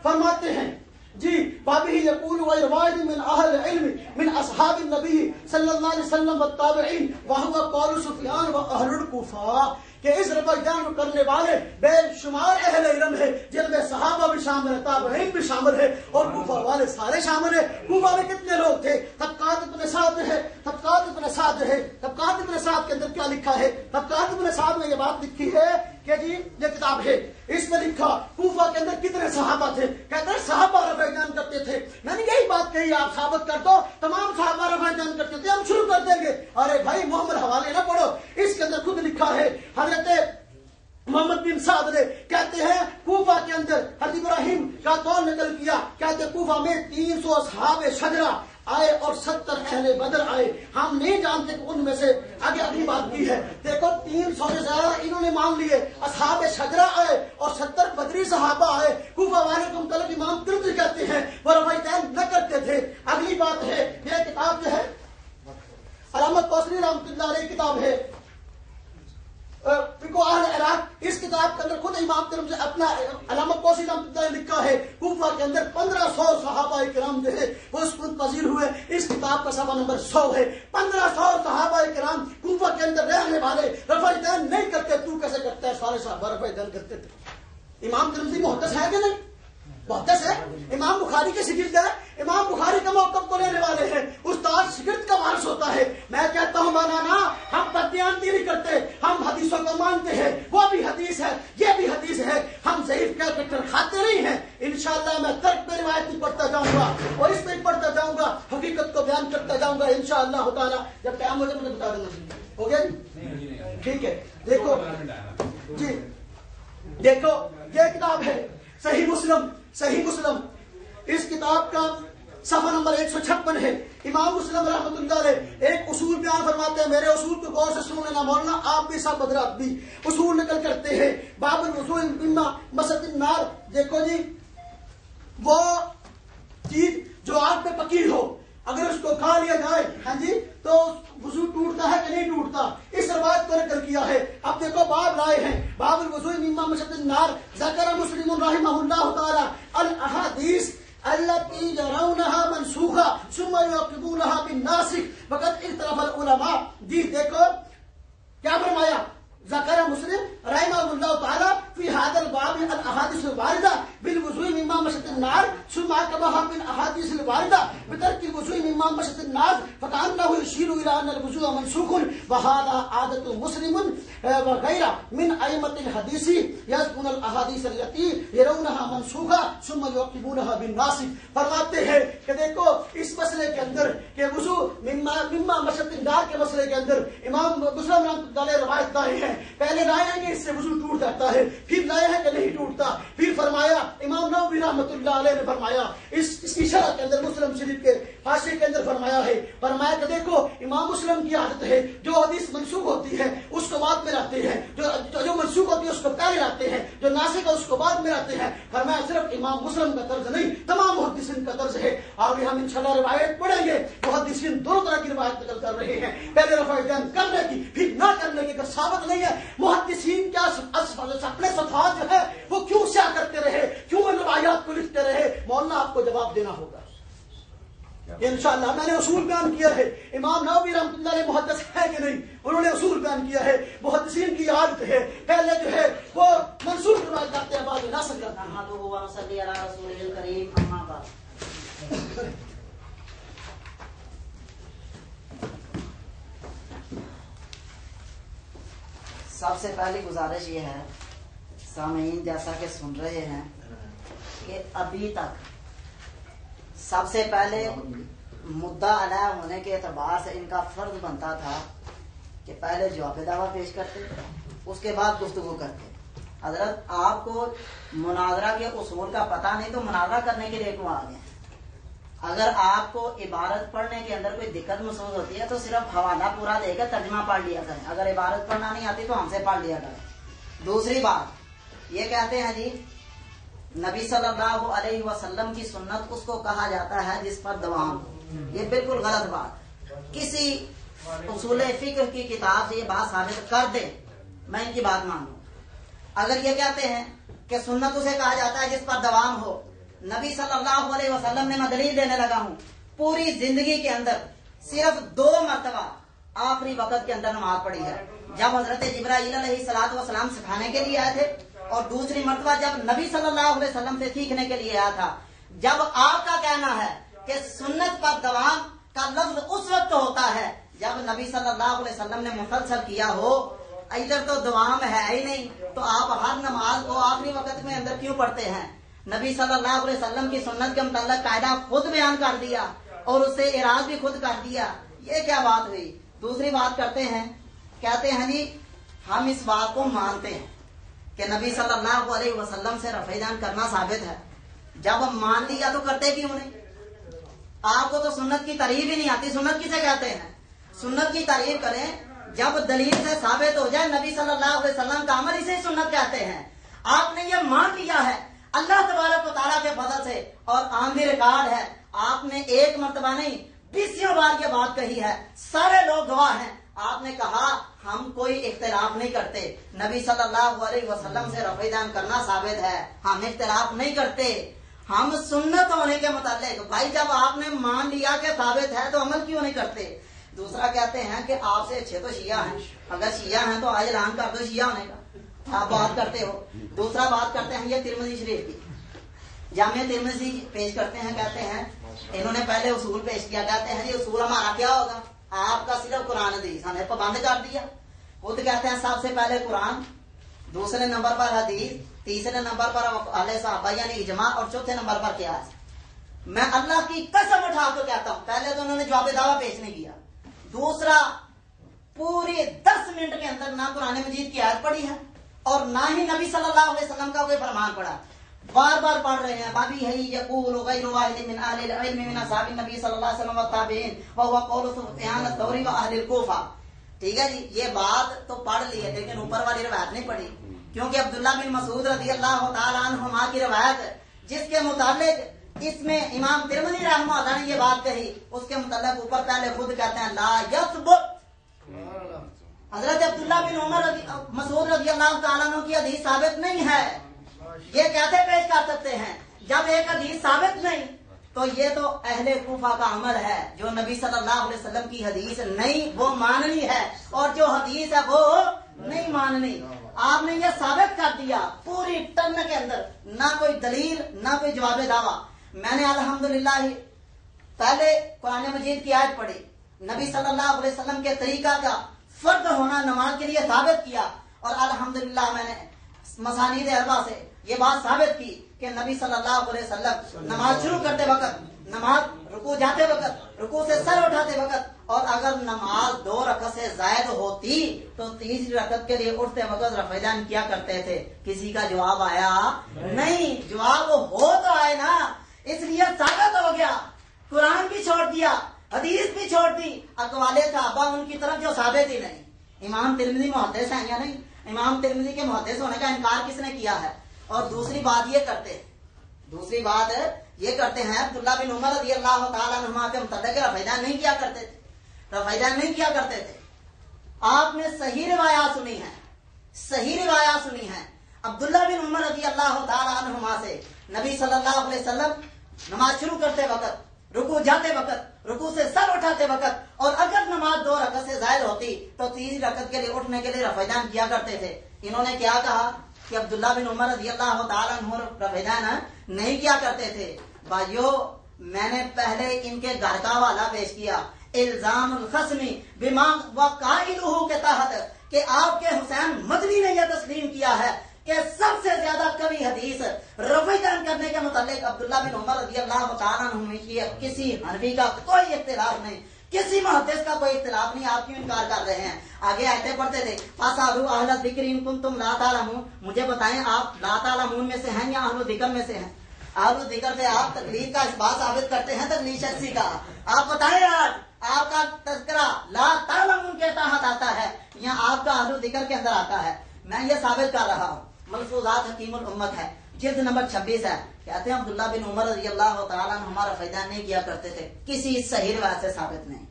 A: फरमाते हैं जी बाबी यकूल व रवायत मिन अहल इल्म मिन असहाब नबी सल्लल्लाहु अलैहि वसल्लम व ताबईन व हुवा कौल सुफियान व अहलुल कूफा कि इस रवायदान को करने वाले बेशुमार अहले इल्म है, जिनमें सहाबा भी शामिल है, ताबईन भी शामिल है और कूफा वाले सारे शामिल है। कूफा में कितने लोग थे? तबकात इब्न साद है, तबकात इब्न साद है। तबकात इब्न साद के अंदर क्या लिखा है? तबकात इब्न साद में ये बात लिखी है कि जी ये किताब है, इसमें लिखा कूफा के अंदर कितने सहाबा थे। कहते हैं सहाबा रफ़ाइदान करते थे। मैंने यही बात कही, आप साबित कर दो तमाम सहाबा रफ़ाइदान करते थे, हम शुरू कर देंगे। अरे भाई मोहम्मद हवाले ना पढ़ो, इसके अंदर खुद लिखा है हजरत मोहम्मद बिन साद ने, कहते हैं कूफा के अंदर हजरत इब्राहिम का कौल निकल किया, कहते कूफा में 300 असहाबे शजरा आए और 70 अहले बदर आए। हम नहीं जानते कि उनमें से आगे अगली बात की है। देखो 300 से ज्यादा इन्होंने मान लिए, असहाबे शजरा आए और 70 बदरी सहाबा आए। कूफा वाले को मुतल्लिक़ इमाम तिरमिज़ी कहते हैं वो रवायदान न करते थे। अगली बात है, यह किताब जो है अलामत कौसरी रहमतुल्लाह अलैह किताब है इस किताब के अंदर खुद इमाम तिरमिज़ी अपना अलामत कौसरी रहमतुल्लाह अलैह लिखा है कूफा के अंदर 1500 सहाबा किराम जो है वो उसको पजीर हुए। इस किताब का सफा नंबर 100 है। 1500 सहाबा किराम कूफा के अंदर रहने वाले रफ़ाइदान नहीं करते, तू कैसे करता है? सारे सहाबा रफ़ाइदान करते थे। इमाम तिरमिज़ी मुहद्दिस है कि नहीं? मुहद्दिस है। इमाम बुखारी के शिगिर्द है, इमाम बुखारी का मौक़िफ़ को लेने वाले हैं। उस्ताद शिगिर्द का वारिस होता है। मैं कहता हूँ मौलाना हम बददियानती नहीं करते, हम हदीसों को मानते हैं। वो भी हदीस है, ये भी हदीस है। हम ज़ईफ़ का कट्टर खाते नहीं हैं। इंशाअल्लाह मैं तर्क में रिवायत भी पढ़ता जाऊंगा और इस पे पढ़ता जाऊंगा, हकीकत को बयान करता जाऊंगा इंशाअल्लाह ताला। जब टाइम हो जाए मुझे बता देना। हो गया जी? ठीक है। देखो जी, देखो ये किताब है सही मुस्लिम, सही मुस्लिम। इस किताब का सफा नंबर 156 है। इमाम मुस्लिम रहमतुल्लाह अलैह एक उसूल बयान फरमाते हैं, मेरे उसूल को गौर से सुन लेना मौलाना, आप भी सब हज़रात भी उसूल निकल करते हैं। बाबुल वुज़ू मिम्मा मसतिन नार, देखो जी वो चीज जो आग पे पकी हो अगर उसको खा लिया जाए, हाँ जी, तो वुज़ू टूटता है कि नहीं टूटता? इस रवायत को नकल किया है। अब देखो बाब राय है बाबुल वुज़ू मिम्मा मसतिन नार ज़करा मुस्लिम रहमहुल्लाह ताला अल अहादीस अल्लती यरौनहा मनसूखा सुम्मा युक़िबूनहा बिन नासिख वक़द इख्तलफ़ अल उलमा। जी देखो क्या फरमाया, ज़करा मुस्लिम रहमहुल्लाह ताला फी हादल बाब अल अहादीस वारिदा बिल वुज़ू मिम्मा मसतिन नार सुम्मा कबहा बिल अहादीस वारिदा बितरकिल वुज़ू मिम्मा मसतिन नार फकान्नहु यशीरु इला अन अल वुज़ू मनसूखुन व हादा आदतु मुस्लिमुन व गैरा मिन अइम्मतिल हदीसी यज़कुन अल अहादीस अल्लती यरौनहा मनसूखा सुम्मा युक़िबूनहा बिन नासिख। फरमाते हैं कि देखो इस मसले के अंदर कि वुज़ू मिम्मा मसतिन नार के मसले के अंदर इमाम मुस्लिम रहमतुल्लाह अलैह रवायत लाए हैं। पहले लाए हैं कि इससे वुज़ू टूट जाता है, फिर लाए हैं कि नहीं टूटता, फिर फरमाया इमाम नववी रहमतुल्लाह अलैह ने फरमाया इसकी शरह के अंदर मुस्लिम शरीफ के हाशिए के अंदर फरमाया है, फरमाया कि देखो इमाम मुस्लिम की आदत है जो हदीस मनसूख होती है उसको बाद में लाते हैं, जो मनसूख होती है उसको पहले लाते हैं, जो नासिक है उसको बाद में लाते हैं। फरमाया सिर्फ इमाम मुस्लिम का तर्ज नहीं तमाम मुहद्दिसीन का तर्ज है। आगे हम इंशाल्लाह रिवायत पढ़ेंगे। मुहद्दिसीन दोनों तरह की रिवायत नकल कर रहे हैं, पहले रफ़ाइदान करने की फिर ना करने की। अगर साबित नहीं है मुहद्दिसीन क्या अपने सफ़ात जो है वो क्यों स्या करते रहे, क्यों इन रिवायात को लिखते रहे, मौलाना आपको जवाब देना होगा इंशाअल्लाह। मैंने उसूल बयान किया है। इमाम नववी रहमतुल्लाह अलैह मुहद्दिस है कि नहीं, उन्होंने उसूल बयान किया है। मुहद्दिसीन की आदत है पहले जो है वो मंसूख रिवायत करते हैं, बाद में नासिख करते हैं।
E: سب سے پہلی گزارش یہ ہے سامعین جیسا کہ سن رہے ہیں کہ ابھی تک سب سے پہلے مدعا علیہ ہونے کے اعتبار سے ان کا فرض بنتا تھا کہ پہلے جواب دعویٰ پیش کرتے اس کے بعد گفتگو کرتے. حضرت آپ کو مناظرہ کے اصول کا پتہ نہیں تو مناظرہ کرنے کے لیے کیوں آ گئے؟ اگر آپ کو عبارت پڑھنے کے اندر کوئی دقت محسوس ہوتی ہے تو صرف حوالہ پورا دے کر ترجمہ پڑھ لیا کریں. اگر عبارت پڑھنا نہیں آتی تو ہم سے پڑھ لیا کریں. دوسری بات یہ کہتے ہیں جی نبی صلی اللہ علیہ وسلم کی سنت اس کو کہا جاتا ہے جس پر دوام. یہ بالکل غلط بات. کسی اصول فقہ کی کتاب سے یہ بات ثابت کر دے میں ان کی بات مانوں. اگر یہ کہتے ہیں کہ سنت اسے کہا جاتا ہے جس پر دوام ہو, نبی صلی اللہ علیہ وسلم نے میں دلیل دینے لگا ہوں پوری زندگی کے اندر صرف 2 مرتبہ آخری وقت کے اندر نماز پڑھی ہے, جب حضرت جبرائیل علیہ الصلوۃ والسلام سکھانے کے لیے آئے تھے, اور دوسری مرتبہ جب نبی صلی اللہ علیہ وسلم سے سیکھنے کے لیے آیا تھا. جب آپ کا کہنا ہے کہ سنت پر دوام کا لفظ اس وقت ہوتا ہے جب نبی صلی اللہ علیہ وسلم نے مسلسل کیا ہو, ادھر تو دوام ہے ہی نہیں, تو آپ ہر نماز کو آخری وقت میں اندر کیوں پڑھتے ہیں؟ نبی صلی اللہ علیہ وسلم کی سنت کے متعلق قاعدہ خود بیان کر دیا اور اس سے اعراض بھی خود کر دیا. یہ کیا بات ہوئی؟ دوسری بات کرتے ہیں, کہتے ہیں جی ہم اس بات کو مانتے ہیں کہ نبی صلی اللہ علیہ وسلم سے رفع دان کرنا ثابت ہے. جب ہم مان لیا تو کرتے کیوں نہیں؟ آپ کو تو سنت کی تعریف ہی نہیں آتی. سنت کسے کہتے ہیں؟ سنت کی تعریف کریں جب دلیل سے ثابت ہو جائے نبی صلی اللہ علیہ وسلم کا عمل, اسے سنت کہتے ہیں. آپ نے یہ مان لیا ہے اللہ تبارک و تعالیٰ کے فضل سے, اور آمدی ریکارڈ ہے, آپ نے ایک مرتبہ نہیں 20 بار یہ بات کہی ہے, سارے لوگ گواہ ہیں. آپ نے کہا ہم کوئی اختلاف نہیں کرتے, نبی صلی اللہ علیہ وسلم سے رفع دان کرنا ثابت ہے, ہم اختلاف نہیں کرتے, ہم سنت ہونے کے متعلق. بھائی جب آپ نے مان لیا کہ ثابت ہے تو عمل کیوں نہیں کرتے؟ دوسرا کہتے ہیں کہ آپ سے اچھے تو شیعہ ہیں, اگر شیعہ ہیں تو آج اعلان کر دو شیعہ ہونے کا, آپ بات کرتے ہو. دوسرا بات کرتے ہیں یہ ترمذی شریف کی, جامع ترمذی پیش کرتے ہیں, کہتے ہیں انہوں نے پہلے اصول پیش کیا, کہتے ہیں یہ اصول ہمارا کیا ہوگا, آپ کا صرف قرآن حدیث, ہمیں پابند کر دیا. خود کہتے ہیں سب سے پہلے قرآن, دوسرے نمبر پر حدیث, تیسرے نمبر پر اہل صحابہ یعنی اجماع, اور چوتھے نمبر پر قیاس. میں اللہ کی قسم اٹھا کے کہتا ہوں پہلے تو انہوں نے جواب دعویٰ پیش نہیں کیا, دوسرا پورے 10 منٹ کے اندر نہ قرآن مجید کی آیت پڑھی ہے اور نہ ہی نبی صلی اللہ علیہ وسلم کا کوئی فرمان پڑھا. بار بار پڑھ رہے ہیں بابی ہے یقول غیر واحد من اہل العلم من اصحاب النبی صلی اللہ علیہ وسلم والتابعین وهو قول سفیان الثوری واہل الکوفہ. ٹھیک ہے جی, یہ بات تو پڑھ لی ہے لیکن اوپر والی روایت نہیں پڑھی, کیونکہ عبداللہ بن مسعود رضی اللہ تعالی عنہما کی روایت جس کے متعلق اس میں امام ترمذی رحمہ اللہ نے یہ بات کہی, اس کے متعلق اوپر پہلے خود کہتے ہیں لا یثبت. حضرت عبداللہ بن عمر مسعود رضی اللہ تعالیٰ عنہ کی حدیث ثابت نہیں ہے. یہ کیسے پیش کر سکتے ہیں جب ایک حدیث ثابت نہیں؟ تو یہ تو اہل کوفہ کا عمل ہے, جو نبی صلی اللہ علیہ وسلم کی حدیث نہیں وہ ماننی ہے, اور جو حدیث ہے وہ نہیں ماننی. آپ نے یہ ثابت کر دیا پوری ٹرن کے اندر, نہ کوئی دلیل نہ کوئی جواب دعویٰ. میں نے الحمدللہ پہلے قرآن مجید کی آیت پڑھی, نبی صلی اللہ علیہ وسلم کے طریقہ کا فرد ہونا نماز کے لیے ثابت کیا, اور الحمدللہ میں نے مسانید اربعہ سے یہ بات ثابت کی کہ نبی صلی اللہ علیہ وسلم نماز شروع کرتے وقت, نماز رکوع جاتے وقت, رکوع سے سر اٹھاتے وقت, اور اگر نماز 2 رکعت سے زائد ہوتی تو تیسری رکعت کے لیے اٹھتے وقت رفع دان کیا کرتے تھے. کسی کا جواب آیا نہیں, جواب ہو تو آئے نا, اس لیے ثابت ہو گیا. قرآن بھی چھوڑ دیا, حدیث بھی چھوڑ دی, اقوال صحابہ ان کی طرف جو ثابت ہی نہیں. امام ترمذی محدث ہیں یا نہیں؟ امام ترمذی کے محدث ہونے کا انکار کس نے کیا ہے؟ اور دوسری بات یہ کرتے ہیں عبداللہ بن عمر رضی اللہ تعالیٰ عنہما کے متعلق رفع دان نہیں کیا کرتے تھے. آپ نے صحیح روایات سنی ہیں عبداللہ بن عمر رضی اللہ تعالیٰ عنہما سے, نبی صلی اللہ علیہ وسلم نماز شروع کرتے وقت, رکوع جاتے وقت, رکوع سے سر اٹھاتے وقت, اور اگر نماز 2 رکعت سے زائد ہوتی تو تیسری رکعت کے لیے اٹھنے کے لیے رفع دان کیا کرتے تھے. انہوں نے کیا کہا کہ عبداللہ بن عمر رضی اللہ تعالیٰ عنہ رفع دان نہیں کیا کرتے تھے. بھائیو, میں نے پہلے ان کے گھر کا حوالہ پیش کیا, الزام الخصمی بما وقائلہ کے تحت, کہ आप के हुसैन मदनी ने यह तस्लीम किया है कि सबसे ज्यादा कभी हदीस रफ़ीदान करने के मुतालिक अब्दुल्ला बिन उमर रज़ी अल्लाह तआला अन्हु में किसी हनफी का कोई इख्तिलाफ नहीं, किसी मुहद्दिस का कोई इख्तिलाफ नहीं। आप क्यों इनकार कर रहे हैं? आगे आयतें पढ़ते थे, फासालू अहल ज़िक्र इन कुंतुम ला तालमून, मुझे बताएं आप ला तालमून में से हैं या अहल ज़िक्र में से हैं? अहल ज़िक्र से आप तकलीफ का इस बात साबित करते हैं, तकलीफ शख्सी का। आप बताएं आज आपका तज़किरा ला तालमून के तहत आता है या आपका अहल ज़िक्र के अंदर आता है? मैं ये साबित कर रहा हूँ। मलफूजात हकीमुल उम्मत है, जिल्द नंबर 26 है। कहते हैं अब्दुल्ला बिन उमर रज़ी अल्लाह तआला हमारा फ़ैदा नहीं किया करते थे, किसी सही रिवायत से साबित नहीं,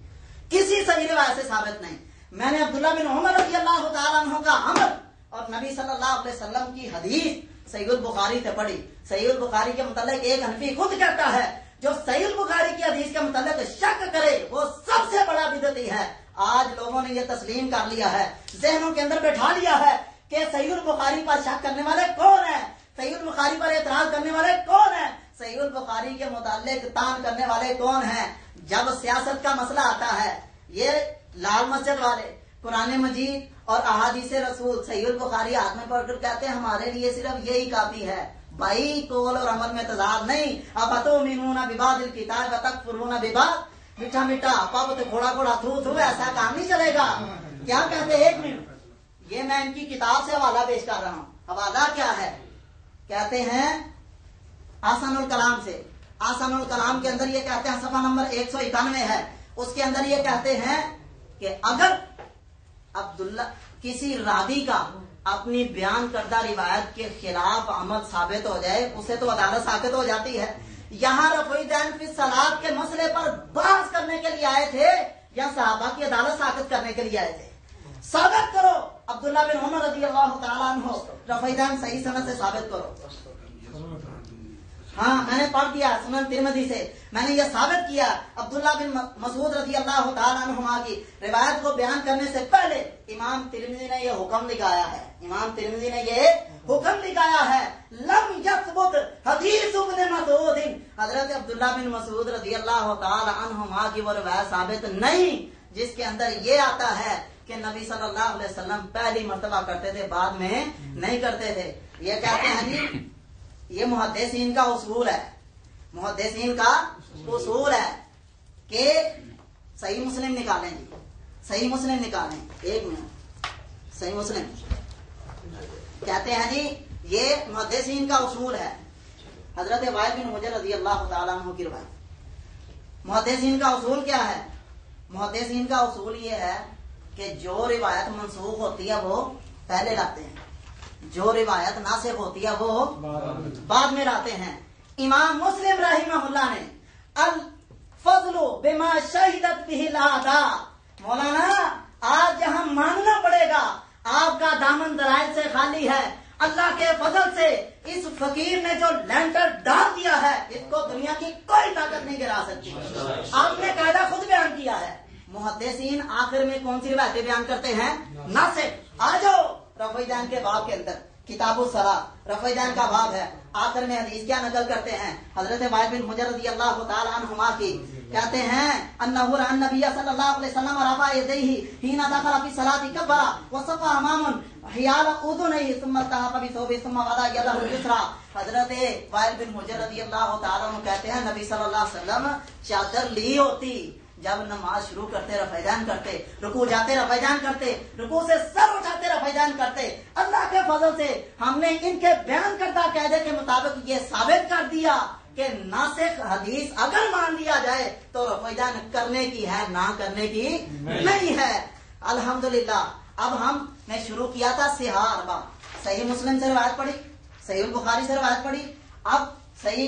E: किसी सही रिवायत से साबित नहीं। मैंने अब्दुल्ला बिन उमर रज़ी अल्लाह तआला अन्हु का अमल और नबी सल्लल्लाहु अलैहि वसल्लम की हदीस सहीहुल बुखारी से पढ़ी। सहीहुल बुखारी के मुतालिक एक हनफी खुद कहता है जो सहीहुल बुखारी की हदीस के मुतालिक शक करे वो सबसे बड़ा बिदअती है। आज लोगों ने ये तस्लीम कर लिया है, ज़हनों के अंदर बैठा लिया है कि सहीहुल बुखारी पर शक करने वाले कौन है, सहीहुल बुखारी पर एतराज करने वाले कौन है, सहीहुल बुखारी के मुतालिक तान करने वाले कौन है। जब सियासत का मसला आता है, ये लाल मस्जिद वाले कुरान मजीद और अहादीस रसूल सहीहुल बुखारी हाथ में पढ़कर कहते हैं हमारे लिए सिर्फ यही काफी है। भाई कौल और अमल में तजाद नहीं। अब तुमिनूना बिबादिल किताब व तकफुरूना बिबाद, मीठा मीठा आपा तो खोड़ा खोड़ा थू थू, ऐसा काम नहीं चलेगा। क्या कहते हैं? एक मिनट, ये मैं इनकी किताब से हवाला पेश कर रहा हूँ। हवाला क्या है? कहते हैं आसानुल कलाम से। आसानुल कलाम के अंदर ये कहते हैं, सफा नंबर 191 है, उसके अंदर ये कहते हैं कि अगर अब्दुल्ला किसी रावी का अपनी बयान करदा रिवायत के खिलाफ अमल साबित हो जाए, उसे तो अदालत साबित हो जाती है। यहाँ रफ़ीदैन फी सलात के मसले पर बहस करने के लिए आए थे या सहाबा की अदालत साबित करने के लिए आए थे? साबित करो। अब्दुल्ला बिन उमर रज़ी अल्लाह तआला अन्हु रफ़ीदैन सही सनद से साबित करो। हाँ, मैंने पढ़ दिया सुनन तिरमिज़ी से, मैंने यह साबित किया अब्दुल्ला बिन मसूद रज़ी अल्लाह तआला अन्हुमा की रिवायत को बयान करने से पहले इमाम तिरमिज़ी ने यह हुक्म लिखाया है, इमाम तिरमिज़ी ने यह हुक्म लिखाया है, लम यस्बुत हदीस इब्न मसूद, हजरत अब्दुल्ला बिन मसूद रज़ी अल्लाह तआला अन्हुमा की वो रिवायत साबित नहीं जिसके अंदर ये आता है कि नबी सल्लल्लाहु अलैहि वसल्लम पहली मर्तबा करते थे, बाद में नहीं करते थे। ये कहते हैं जी ये मुहद्दिसीन का उसूल है, मुहद्दिसीन का उसूल है कि सही मुस्लिम निकालें जी, सही मुस्लिम निकालें। एक मिनट, सही मुस्लिम कहते हैं जी ये मुहद्दिसीन का उसूल है। हजरत वाइल बिन हुजर रज़ी अल्लाह तआला अन्हु की रिवायत। मुहद्दिसीन का उसूल क्या है? मुहद्दिसीन का उसूल ये है कि जो रिवायत मनसूख होती है वो पहले लाते हैं, जो रिवायत नासिख होती है वो बाद में लाते हैं। इमाम मुस्लिम रहिमहुल्लाह ने अल फज़लु बिमा शहिदत बिहिल आदा, मौलाना आज जहां मानना पड़ेगा आपका दामन दराइल से खाली है, अल्लाह के फजल से इस फकीर ने जो लेंटर डाल दिया है इसको दुनिया की कोई ताकत नहीं गिरा सकती। आपने कायदा खुद बयान किया है। मुहद्दिसीन आखिर में कौन सी रिवायतें बयान करते हैं? नासिख। आ जाओ रफ़ीदैन के बाब के अंदर, किताबुस सलात रफ़ीदैन का बाब है, आखिर में हदीस क्या नकल करते हैं? हजरत वाइल बिन हुजर रज़ी अल्लाह तआला अन्हुमा की कहते हैं अन्नहु रअन नबी सल्लल्लाहु अलैहि वसल्लम रफ़ा यदैहि हीना दखल फी सलाति कब्बरा व सफ़ा अमामुन हियाल उज़ुनैहि सुम्मा तहफ़ बि सौबि सुम्मा वदा यदहु युसरा। हजरत वाइल बिन हुजर रज़ी अल्लाह तआला अन्हु कहते हैं नबी सल्लल्लाहु अलैहि वसल्लम चादर ली होती, जब नमाज शुरू करते रफ़ीदान करते, रुकू जाते रफ़ीदान करते, रुकू से सर उठाते रफ़ीदान करते। अल्लाह के फजल से हमने इनके बयान करता कायदे के मुताबिक ये साबित कर दिया कि नासिख हदीस अगर मान लिया जाए तो रफ़ीदान करने की है, ना करने की नहीं है। अल्हम्दुलिल्लाह। अब हमने शुरू किया था सिहार बा, सही मुस्लिम से रिवायत पढ़ी, सही बुखारी से रिवायत पढ़ी, अब सही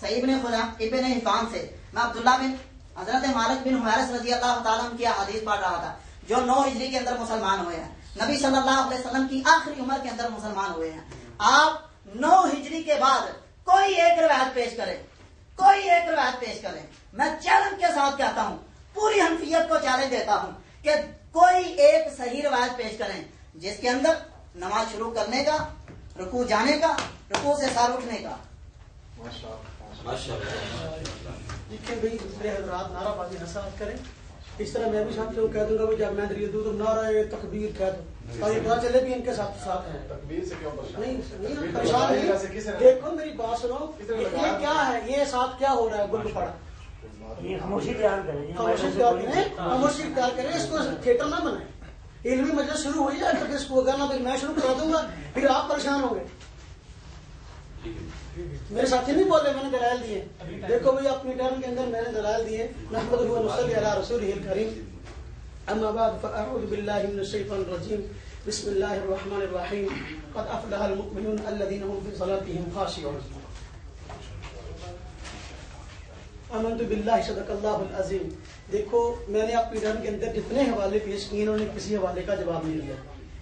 E: इब्न हिब्बान से मैं अब्दुल्ला बिन हजरत मालिक बिन हुवैरिस रज़ी अल्लाह तआला अन्हु की हदीस पढ़ रहा था जो 9 हिजरी के अंदर मुसलमान हुए हैं, नबी सल्लल्लाहु अलैहि वसल्लम की आखिरी उम्र के अंदर मुसलमान हुए हैं। आप 9 हिजरी के बाद कोई एक रिवायत पेश करें, कोई एक रिवायत पेश करें। मैं चैलेंज के साथ कहता हूँ, पूरी हनफियत को चैलेंज देता हूँ कि कोई एक सही रिवायत पेश करें जिसके अंदर नमाज शुरू करने का, रुकू जाने का, रुकू से सर उठने का।
A: देखिए भाई दूसरे हजरात नाराबाजी नसात करें, इस तरह मैं भी साथियों को कह दूंगा भाई जब मैं दलील दूं तो नारा तकबीर कह दूं। اور یہ پتا چلے بھی ان کے ساتھ ساتھ ہیں.
B: تکبیر سے کیوں
A: نہیں پریشان نہیں. دیکھو میری بات سنو, یہ کیا ہے, یہ ساتھ کیا ہو رہا ہے, گل پڑا
F: یہ خاموشی تیار کریں,
A: خاموشی اختیار کریں, خاموشی اختیار کریں, اس کو تھیٹر نہ بنائیں. علمی مجلس شروع ہوئی ہے, اگر اس کو کرنا پھر میں شروع کرا دوں گا, پھر آپ پریشان ہوں گے. میرے ساتھی نہیں بولے, میں نے دلائل دیے. دیکھو بھائی اپنی ٹرم کے اندر میں نے دلائل دیے. نحمدہ و نصلی علی رسولہ الکریم. اما بعد فاعوذ باللہ من الشیطان الرجیم. بسم اللہ الرحمن الرحیم. قد افلح المؤمنون الذین هم فی صلاتهم خاشعون. آمنت باللہ صدق اللہ العظیم. دیکھو میں نے اپنی ٹرم کے اندر جتنے حوالے پیش کیے انہوں نے کسی حوالے کا جواب نہیں دیا.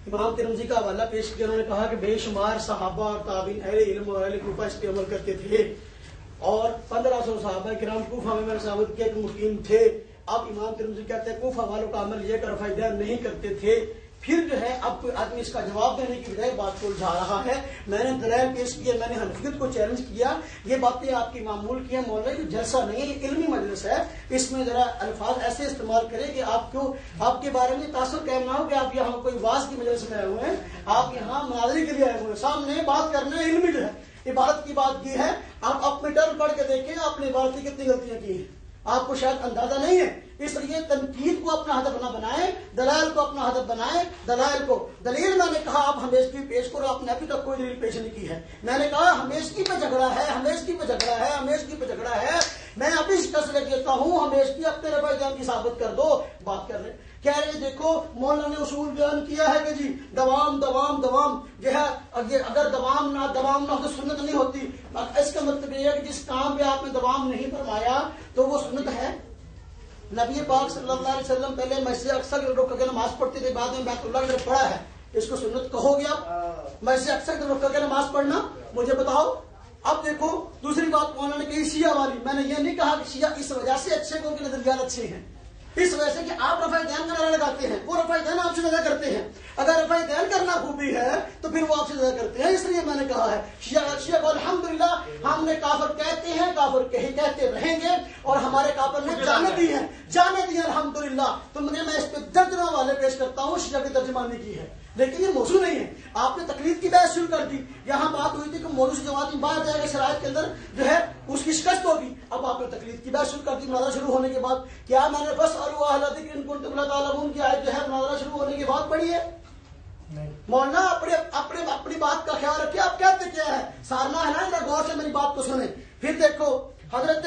A: امام ترمذی کا حوالہ پیش کیا, انہوں نے کہا کہ بے شمار صحابہ اور تابعین اہل علم اور اہل کوفہ اس پہ عمل کرتے تھے, اور 1500 صحابہ کرام کوفہ میں نے ثابت کیا کہ مقیم تھے. اب امام ترمذی کہتے ہیں کوفہ والوں کا عمل یہ کر رفع دین نہیں کرتے تھے. پھر جو ہے اب کوئی آدمی اس کا جواب دینے کی بجائے بات کو الجھا رہا ہے. میں نے دلائل پیش کیا, میں نے حنفیت کو چیلنج کیا. یہ باتیں آپ کی معمول کی ہیں مولانا, یہ جلسہ نہیں ہے, یہ علمی مجلس ہے. اس میں ذرا الفاظ ایسے استعمال کریں کہ آپ کے بارے میں تاثر قائم نہ ہو کہ آپ یہاں کوئی واز کی مجلس میں آئے ہوئے ہیں, آپ یہاں مناظرے کے لیے آئے ہوئے ہیں. سامنے بات کرنا علمی جو ہے, عبادت کی بات کی ہے. آپ اپنے ٹرم پڑھ کے دیکھیں آپ نے عبادت کی کتنی غلطیاں کی ہیں, آپ کو شاید اندازہ نہیں ہے. اس لیے تنقید کو اپنا ہدف نہ بنائیں, دلائل کو اپنا ہدف بنائیں. دلائل کو دلیل میں نے کہا آپ ہمیشگی پیش کرو, آپ نے ابھی تک کوئی دلیل پیش نہیں کی ہے. میں نے کہا ہمیشگی پہ جھگڑا ہے, ہمیشگی پہ جھگڑا ہے, ہمیشگی پہ جھگڑا ہے. میں ابھی شکست لے دیتا ہوں, ہمیشگی اپنے رفع دین کی ثابت کر دو. بات کر رہے کہہ رہے دیکھو مولانا نے اصول بیان کیا ہے کہ جی دوام دوام دوام جو ہے, اگر دوام نہ ہو تو سنت نہیں ہوتی. اس کا مطلب یہ ہے کہ جس کام پہ آپ نے دوام نہیں فرمایا تو وہ سنت ہے. نبی پاک صلی اللہ علیہ وسلم پہلے مسجد اقصی کی رک کے نماز پڑھتے تھے, بعد میں بیت اللہ کی طرف پڑھا ہے. اس کو سنت کہو گے آپ؟ مسجد اقصی کی رک کے نماز پڑھنا مجھے بتاؤ. اب دیکھو دوسری بات مولانا نے کہی شیعہ والی. میں نے یہ نہیں کہا کہ شیعہ اس وجہ سے اچھے کو ان کے نظریات اچھے ہیں, اس وجہ سے کہ آپ رفع دین کا نعرہ لگاتے ہیں, وہ رفع دین آپ سے زیادہ کرتے ہیں. اگر رفع دین کرنا خوبی ہے تو پھر وہ آپ سے زیادہ کرتے ہیں. اس لیے میں نے کہا ہے شیعہ کو الحمدللہ ہم نے کافر کہتے ہیں, کافر کہتے رہیں گے, اور ہمارے کافر نے جانے دی ہیں الحمدللہ. تو میں اس پہ درجنوں والے پیش کرتا ہوں شیعہ کی ترجمانی کی ہے, لیکن یہ موضوع نہیں ہے. آپ نے تقلید کی بحث شروع کر دی. یہاں بات ہوئی تھی کہ موضوع سے جماعت باہر جائے گا, شرائط کے اندر جو ہے اس کی شکست ہوگی. اب آپ نے تقلید کی بحث شروع کر دی مناظرہ شروع ہونے کے بعد. کیا میں نے بس اہل ذکر ان کنتم لا تعلمون کی آیت جو ہے مناظرہ شروع ہونے کے بعد پڑھی ہے؟ مولانا اپنی بات کا خیال رکھیے. آپ کہتے کیا ہے سارنا ہے نا, غور سے میری بات کو سنیں. پھر دیکھو حضرت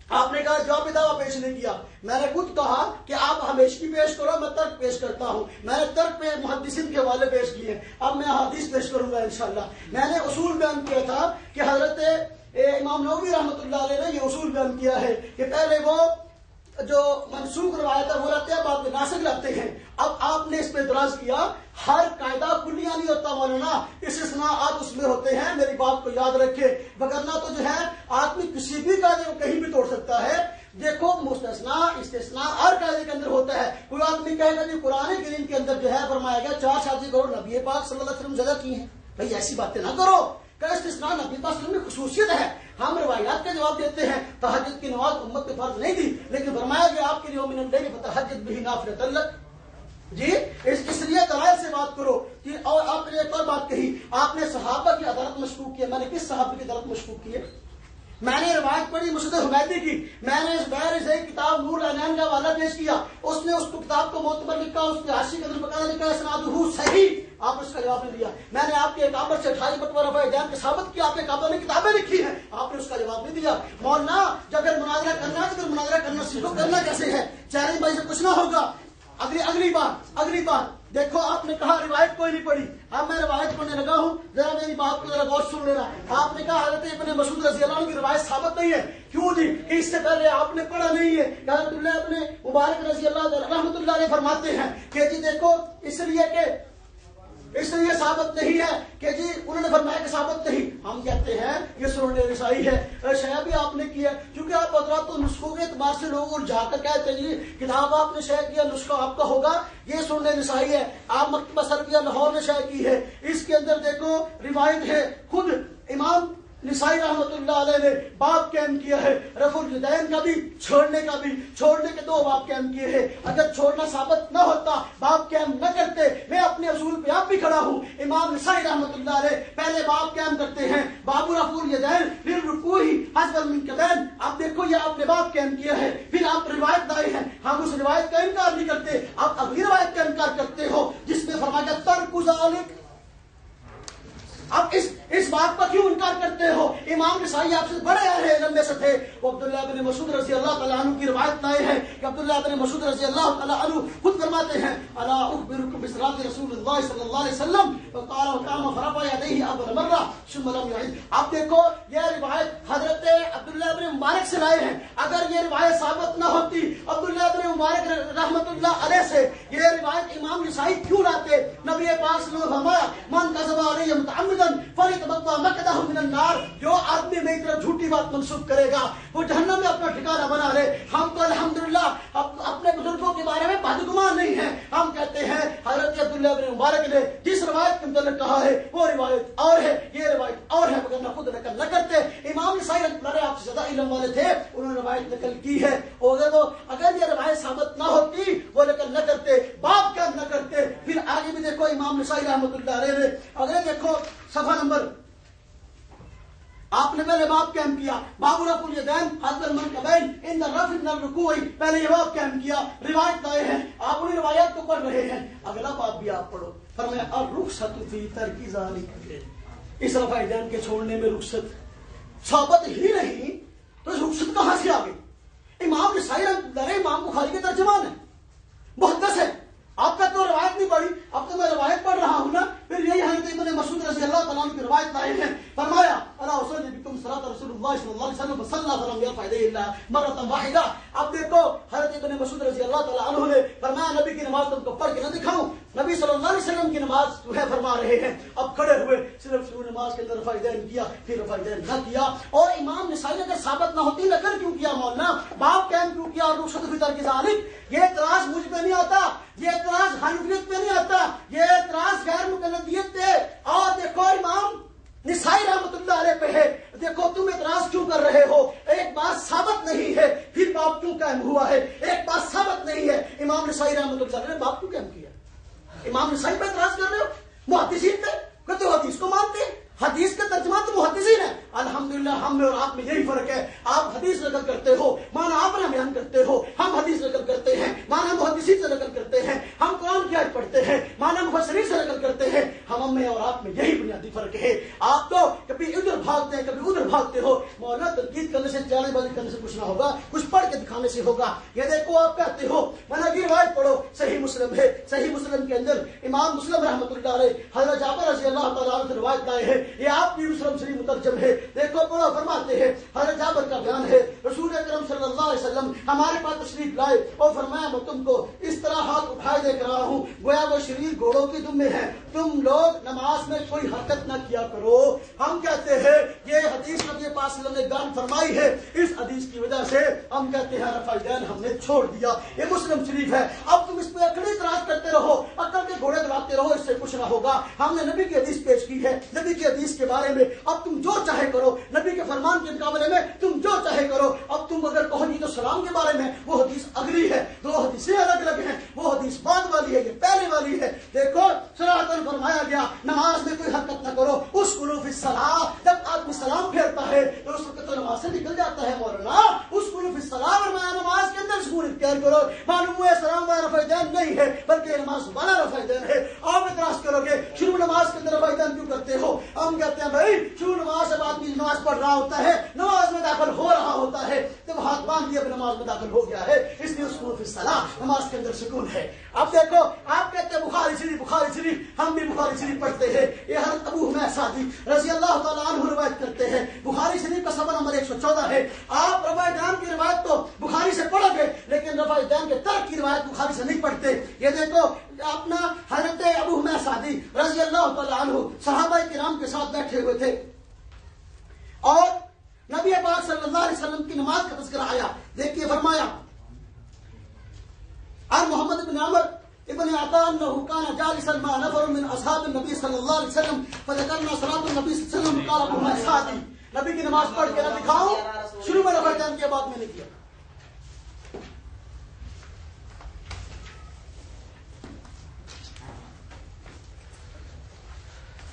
A: آپ نے کہا جواب دعویٰ پیش نہیں کیا. میں نے خود کہا کہ آپ ہمیشگی پیش کرو, میں ترک پیش کرتا ہوں. میں نے ترک پہ محدثین کے حوالے پیش کیے, اب میں حدیث پیش کروں گا انشاءاللہ. میں نے اصول بیان کیا تھا کہ حضرت امام نووی رحمۃ اللہ علیہ نے یہ اصول بیان کیا ہے کہ پہلے وہ جو منسوخ روایت ہے وہ رہتے ہیں, بعد میں ناسخ رہتے ہیں. اب آپ نے اس پہ اعتراض کیا, ہر قاعدہ کلیہ نہیں ہوتا مولانا, استثناءات اس میں ہوتے ہیں. میری بات کو یاد رکھے, وگرنہ تو جو ہے آدمی کسی بھی قاعدے کو کہیں بھی توڑ سکتا ہے. دیکھو مستثناء استثناء ہر قاعدے کے اندر ہوتا ہے. کوئی آدمی کہے گا جی قرآن کریم کے اندر جو ہے فرمایا گیا 4 شادی کرو, نبی پاک صلی اللہ علیہ وسلم جگہ کی ہیں. بھائی ایسی باتیں نہ کرو کہ استثناء نبی پاک صلی اللہ علیہ وسلم کی خصوصیت ہے. ہم روایات کا جواب دیتے ہیں. تہجد کی نماز امت پہ فرض نہیں تھی, لیکن فرمایا گیا آپ کے لیے من اللیل فتہجد بہ نافلۃ لک. جی اس لیے دلائل سے بات کرو. اور آپ نے ایک اور بات کہی, آپ نے صحابہ کی عدالت مشکوک کی ہے. میں نے کس صحابہ کی عدالت مشکوک کی ہے؟ میں نے روایت پڑھی مسند حمیدی کی. میں نے اس بحر سے کتاب نور العینین کا حوالہ پیش کیا. اس نے اس کتاب کو معتبر لکھا, اس کے حاشیے کے اندر بقایا لکھا اسنادہ صحیح. آپ اس کا جواب نہیں دیا. میں نے آپ کے اکابر سے 28 فتویٰ رفع دین کے ثابت کیا. آپ کے اکابر نے کتابیں لکھی ہیں, آپ نے اس کا جواب نہیں دیا. مولانا جب اگر مناظرہ کرنا ہے تو پھر مناظرہ کرنا سیکھو. کرنا کیسے ہے؟ چیلنج بھائی سے پوچھنا ہوگا. اگلی بات دیکھو, آپ نے کہا روایت کوئی نہیں پڑھی. اب میں روایت پڑھنے لگا ہوں, ذرا میری بات کو ذرا غور سن لینا. آپ نے کہا حضرت ابن مسعود رضی اللہ عنہ کی روایت ثابت نہیں ہے. کیوں جی؟ اس سے پہلے آپ نے پڑھا نہیں ہے. حضرت اللہ ابن مبارک رضی اللہ رحمۃ اللہ علیہ فرماتے ہیں کہ جی دیکھو اس لیے ثابت نہیں ہے کہ جی انہوں نے فرمایا کہ ثابت نہیں. ہم کہتے ہیں یہ سنن نسائی ہے. شیعہ بھی آپ نے کیا, کیونکہ آپ حضرات تو نسخوں کے اعتبار سے لوگ اور جا کر کہتے ہیں جی کتاب آپ نے شیعہ کیا, نسخہ آپ کا ہوگا, یہ سنن نسائی ہے. آپ مکتبہ سربیہ لاہور نے شیعہ کی ہے. اس کے اندر دیکھو روایت ہے, خود امام निसाई रहमतुल्लाह अलैह ने बाब कायम किया है, रफुल यदैन का भी, छोड़ने का भी, छोड़ने के 2 बाब कायम किए हैं। अगर छोड़ना साबित न होता, बाब कायम न करते, मैं अपने असूल पे आप भी खड़ा हूँ। इमाम निसाई रहमतुल्लाह अलैह पहले बाब कायम करते हैं, बाबू रफुल यदैन फिर रुकूई हस्बल मिनकदैन। आप देखो ये आपने बाब कायम किया है, फिर आप रिवायत लाए हैं, हम उस रिवायत का इनकार नहीं करते, आप अगली रिवायत का इनकार करते हो जिसमें फरमाया तर्कु ज़ालिक। आप इस बात पर क्यों इनकार करते हो? इमाम निसाई आपसे बड़े अहले इल्म में से थे। वो अब्दुल्लाह बिन मसूद रज़ी अल्लाह तआला अन्हु की रिवायत लाए हैं कि अब्दुल्लाह बिन मसूद रज़ी अल्लाह तआला अन्हु खुद फरमाते हैं, अला उखबिरुकुम बिसराति रसूलुल्लाह सल्लल्लाहु अलैहि वसल्लम फ़क़ाल क़ाम फ़रफ़अ यदैहि अव्वल मर्रा सुम्मा लम युइद। आप देखो ये रिवायत हजरत अब्दुल्लाह बिन मुबारक से लाए हैं। अगर ये रिवायत साबित न होती अब्दुल्लाह बिन मुबारक रहमतुल्लाह अलैह से, ये रिवायत इमाम निसाई क्यों लाते? नबी पाक सल्लल्लाहु अलैहि वसल्लम फरमाया, मन कज़बा अलैहि मुतअम्मिदन फलितबव्वा मक़अदहु मिनन नार। जो आदमी मेरी तरफ झूठी बात मंसूब करेगा वो जहन्नम में अपना ठिकाना बना ले। हम तो अल्हम्दुलिल्लाह अपने बुजुर्गों के बारे में बदगुमान नहीं है। हम कहते हैं हजरत अब्दुल्लाह बिन मुबारक ने जिस रिवायत के मुताबिक कहा है वो रिवायत और है, ये रिवायत और है, मगर न खुद नकल न करते। इमाम निसाई रहमतुल्लाह आपसे ज्यादा इल्म वाले थे, उन्होंने रिवायत नकल की है। अगर ये रिवायत साबित न होती वो नकल न करते, बाप का न करते। फिर आगे भी देखो इमाम निसाई रहमतुल्लाह अलैह ने, अगर देखो सफा नंबर, आपने पहले बाब कायम किया, बाबू रफुल यदैन हस्बल मनकबैन इन रफ़ मिनर रुकूई, पहले ये बाब कायम किया, रिवायत लाए हैं, आप उन्हीं रिवायत को पढ़ रहे हैं। अगला बाब भी आप पढ़ो, फरमाया अर्रुख़्सतु फ़ी तर्की ज़ालिक। इस रफ़ा यदैन के छोड़ने में रुख़सत साबित ही नहीं तो रुख़सत कहां से आ गई? इमाम निसाई रहमतुल्लाह इमाम बुखारी के तर्जुमान है, मुहद्दिस है। आपका तो रिवायत नहीं पढ़ी, अब तो मैं रिवायत पढ़ रहा हूं ना। फिर यही हज़रत इब्न मसूद रज़ी अल्लाह तआला अन्हु की रिवायत लाए हैं, फरमाया अला उसल्ली बिकुम सलात रसूलुल्लाह सल्लल्लाहु अलैहि वसल्लम सल्लल्लाहु अलैहि वसल्लम इल्ला मरतन वाहिदा। अब देखो हज़रत इब्न मसूद रज़ी अल्लाह तआला अन्हु ने फरमाया नबी की नमाज तुमको पढ़ के न दिखाऊं? नबी सल्लल्लाहु अलैहि वसल्लम की नमाज जो है फरमा रहे हैं, अब खड़े हुए सिर्फ शुरू नमाज के अंदर रफ़ा यदैन किया, फिर रफ़ा यदैन न किया। और इमाम निसाई ने अगर साबित न होती नकल क्यों किया मौलाना, बाब कायम क्यों किया और रुख़सत फ़ी तर्की ज़ालिक? ये एतराज मुझ पे नहीं आता, ये एतराज हनफियत पे नहीं आता, ये एतराज गैर मुक़ल्लिदियत पे। और देखो इमाम निसाई रहमतुल्लाह अलैह पे है, देखो तुम एतराज क्यों कर रहे हो? एक बात साबित नहीं है फिर बाप क्यों कायम हुआ है? एक बात साबित नहीं है, इमाम निसाई रहमतुल्लाह अलैह ने बाप क्यों कायम किया? इमाम निसाई पे एतराज कर रहे हो? मुहद्दिसीन पे कहते हो हदीस को मानते हैं, हदीस का तर्जुमा तो मुहद्दिसीन है। अल्हम्दुलिल्लाह हम में और आप में यही फर्क है, आप हदीस नकल करते हो माना आपने बयान करते हो, हम हदीस नकल करते हैं माना मुहद्दिसीन से नकल करते हैं, हम कुरान की आयत पढ़ते हैं माना मुफस्सिरीन से नकल करते हैं। हम में और आप में यही बुनियादी फर्क है। आप तो कभी इधर भागते हैं कभी उधर भागते हो। मौलाना तनकीद करने से, चालेबाजी करने से कुछ ना होगा, कुछ पढ़ के दिखाने से होगा। ये देखो आप कहते हो मैंने की रिवायत पढ़ो, सही मुस्लिम है, सही मुस्लिम के अंदर इमाम मुस्लिम रहमतुल्लाह अलैह हज़रत जाबिर रज़ी अल्लाह तआला अन्हु से रिवायत लाए हैं, ये आपकी मुस्लिम शरीफ मुतरजम है। देखो पढ़ो, फरमाते हैं हज़रत जाबिर का बयान है, रसूल अकरम सल्लल्लाहु अलैहि वसल्लम हमारे पास तशरीफ लाए और फरमाया मैं तुमको इस तरह हाथ उठाए देख रहा हूँ गोया वो शरीर घोड़ों की दुम में है, तुम लोग नमाज में कोई हरकत न किया करो। हम कहते हैं ये हदीस नबी पाक सल्लल्लाहु अलैहि वसल्लम ने बयान फरमाई है, इस हदीस की वजह से हम कहते हैं रफ़ा यदैन हमने छोड़ दिया, ये मुस्लिम शरीफ है। अब तुम इस पर अकड़ी इतराज करते रहो, अकल के घोड़े दौड़ाते रहो, इससे कुछ ना होगा। हमने नबी की हदीस पेश की है, नबी की हदीस के बारे में अब तुम जो चाहे करो, नबी के फरमान के मुकाबले में तुम जो चाहे करो। अब तुम अगर कहोगी तो सलाम के बारे में वो हदीस अगली है, दो हदीसें अलग अलग हैं, वो हदीस बाद वाली है, ये पहले वाली है। देखो सराहतन फरमाया गया नमाज में कोई हरकत न करो, उस कुलूफ़ सलाह, जब आदमी सलाम फेरता है तो उस वक्त तो नमाज से निकल जाता है मौलाना, उस कुलूफ़ सलाह फरमाया नमाज के अंदर सुकून इख्तियार करो। मालूम हुआ सलाम वाला रफ़ा यदैन नहीं है बल्कि नमाज वाला रफ़ा यदैन है। आप इतराज करोगे शुरू नमाज के अंदर रफ़ा यदैन क्यों करते हो? हम कहते हैं भाई शुरू नमाज जब आदमी नमाज पढ़ रहा होता है, नमाज में दाखिल हो रहा होता है, जब हाथ बांध दिया नमाज में दाखिल हो गया है, इसलिए उस कुलूफ़ सलाह नमाज के अंदर सुकून है। अब देखो आप कहते हैं बुखारी शरीफ, हम भी बुखारी शरीफ पढ़ते हैं। ये हज़रत अबू हुमैद सादी रज़ी अल्लाह तआला अन्हु रिवायत करते हैं, बुखारी शरीफ का सफ़ा नंबर 114 है। आप रफ़ा यदैन की रिवायत तो बुखारी से पढ़ोगे लेकिन रफ़ा यदैन के तर्क की रिवायत बुखारी से नहीं पढ़ते। ये देखो अपना हज़रत अबू हुमैद सादी रज़ी अल्लाह तआला अन्हु सहाबा किराम के साथ बैठे हुए थे और नबी पाक सल्लल्लाहु अलैहि वसल्लम की नमाज का तज़किरा आया। देखिए फरमाया और मोहम्मद बिन अमर इब्न अता अन्नहु काना जालिसन मा नफर मिन असहाब नबी सल्लल्लाहु अलैहि वसल्लम फज़करना सलातुन नबी सल्लल्लाहु अलैहि वसल्लम क़ाल अबू हुमैद सादी। नबी की नमाज पढ़ के ना दिखाऊं, शुरू में रफ़ा यदैन किया, बाद में नहीं किया।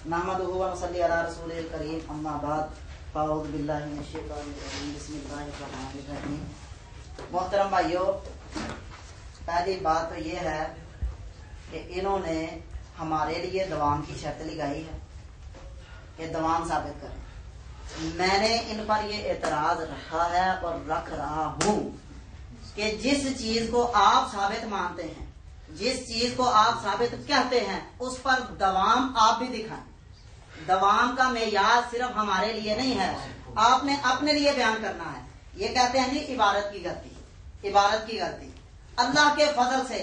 E: नहमदुहु व नसल्ली अला रसूलिल करीम, अम्मा बाद, फ़अऊज़ु बिल्लाहि मिनश शैतानिर रजीम, बिस्मिल्लाहिर रहमानिर रहीम। मोहतरम भाइयों, पहली बात तो ये है कि इन्होंने हमारे लिए दवाम की शर्त लगाई है कि दवाम साबित करें। मैंने इन पर ये एतराज रखा है और रख रहा हूं कि जिस चीज को आप साबित मानते हैं, जिस चीज को आप साबित कहते हैं, उस पर दवाम आप भी दिखाएं। दवाम का मेयार सिर्फ हमारे लिए नहीं है, आपने अपने लिए बयान करना है। ये कहते हैं जी इबारत की गलती, इबारत की गलती। अल्लाह के फजल से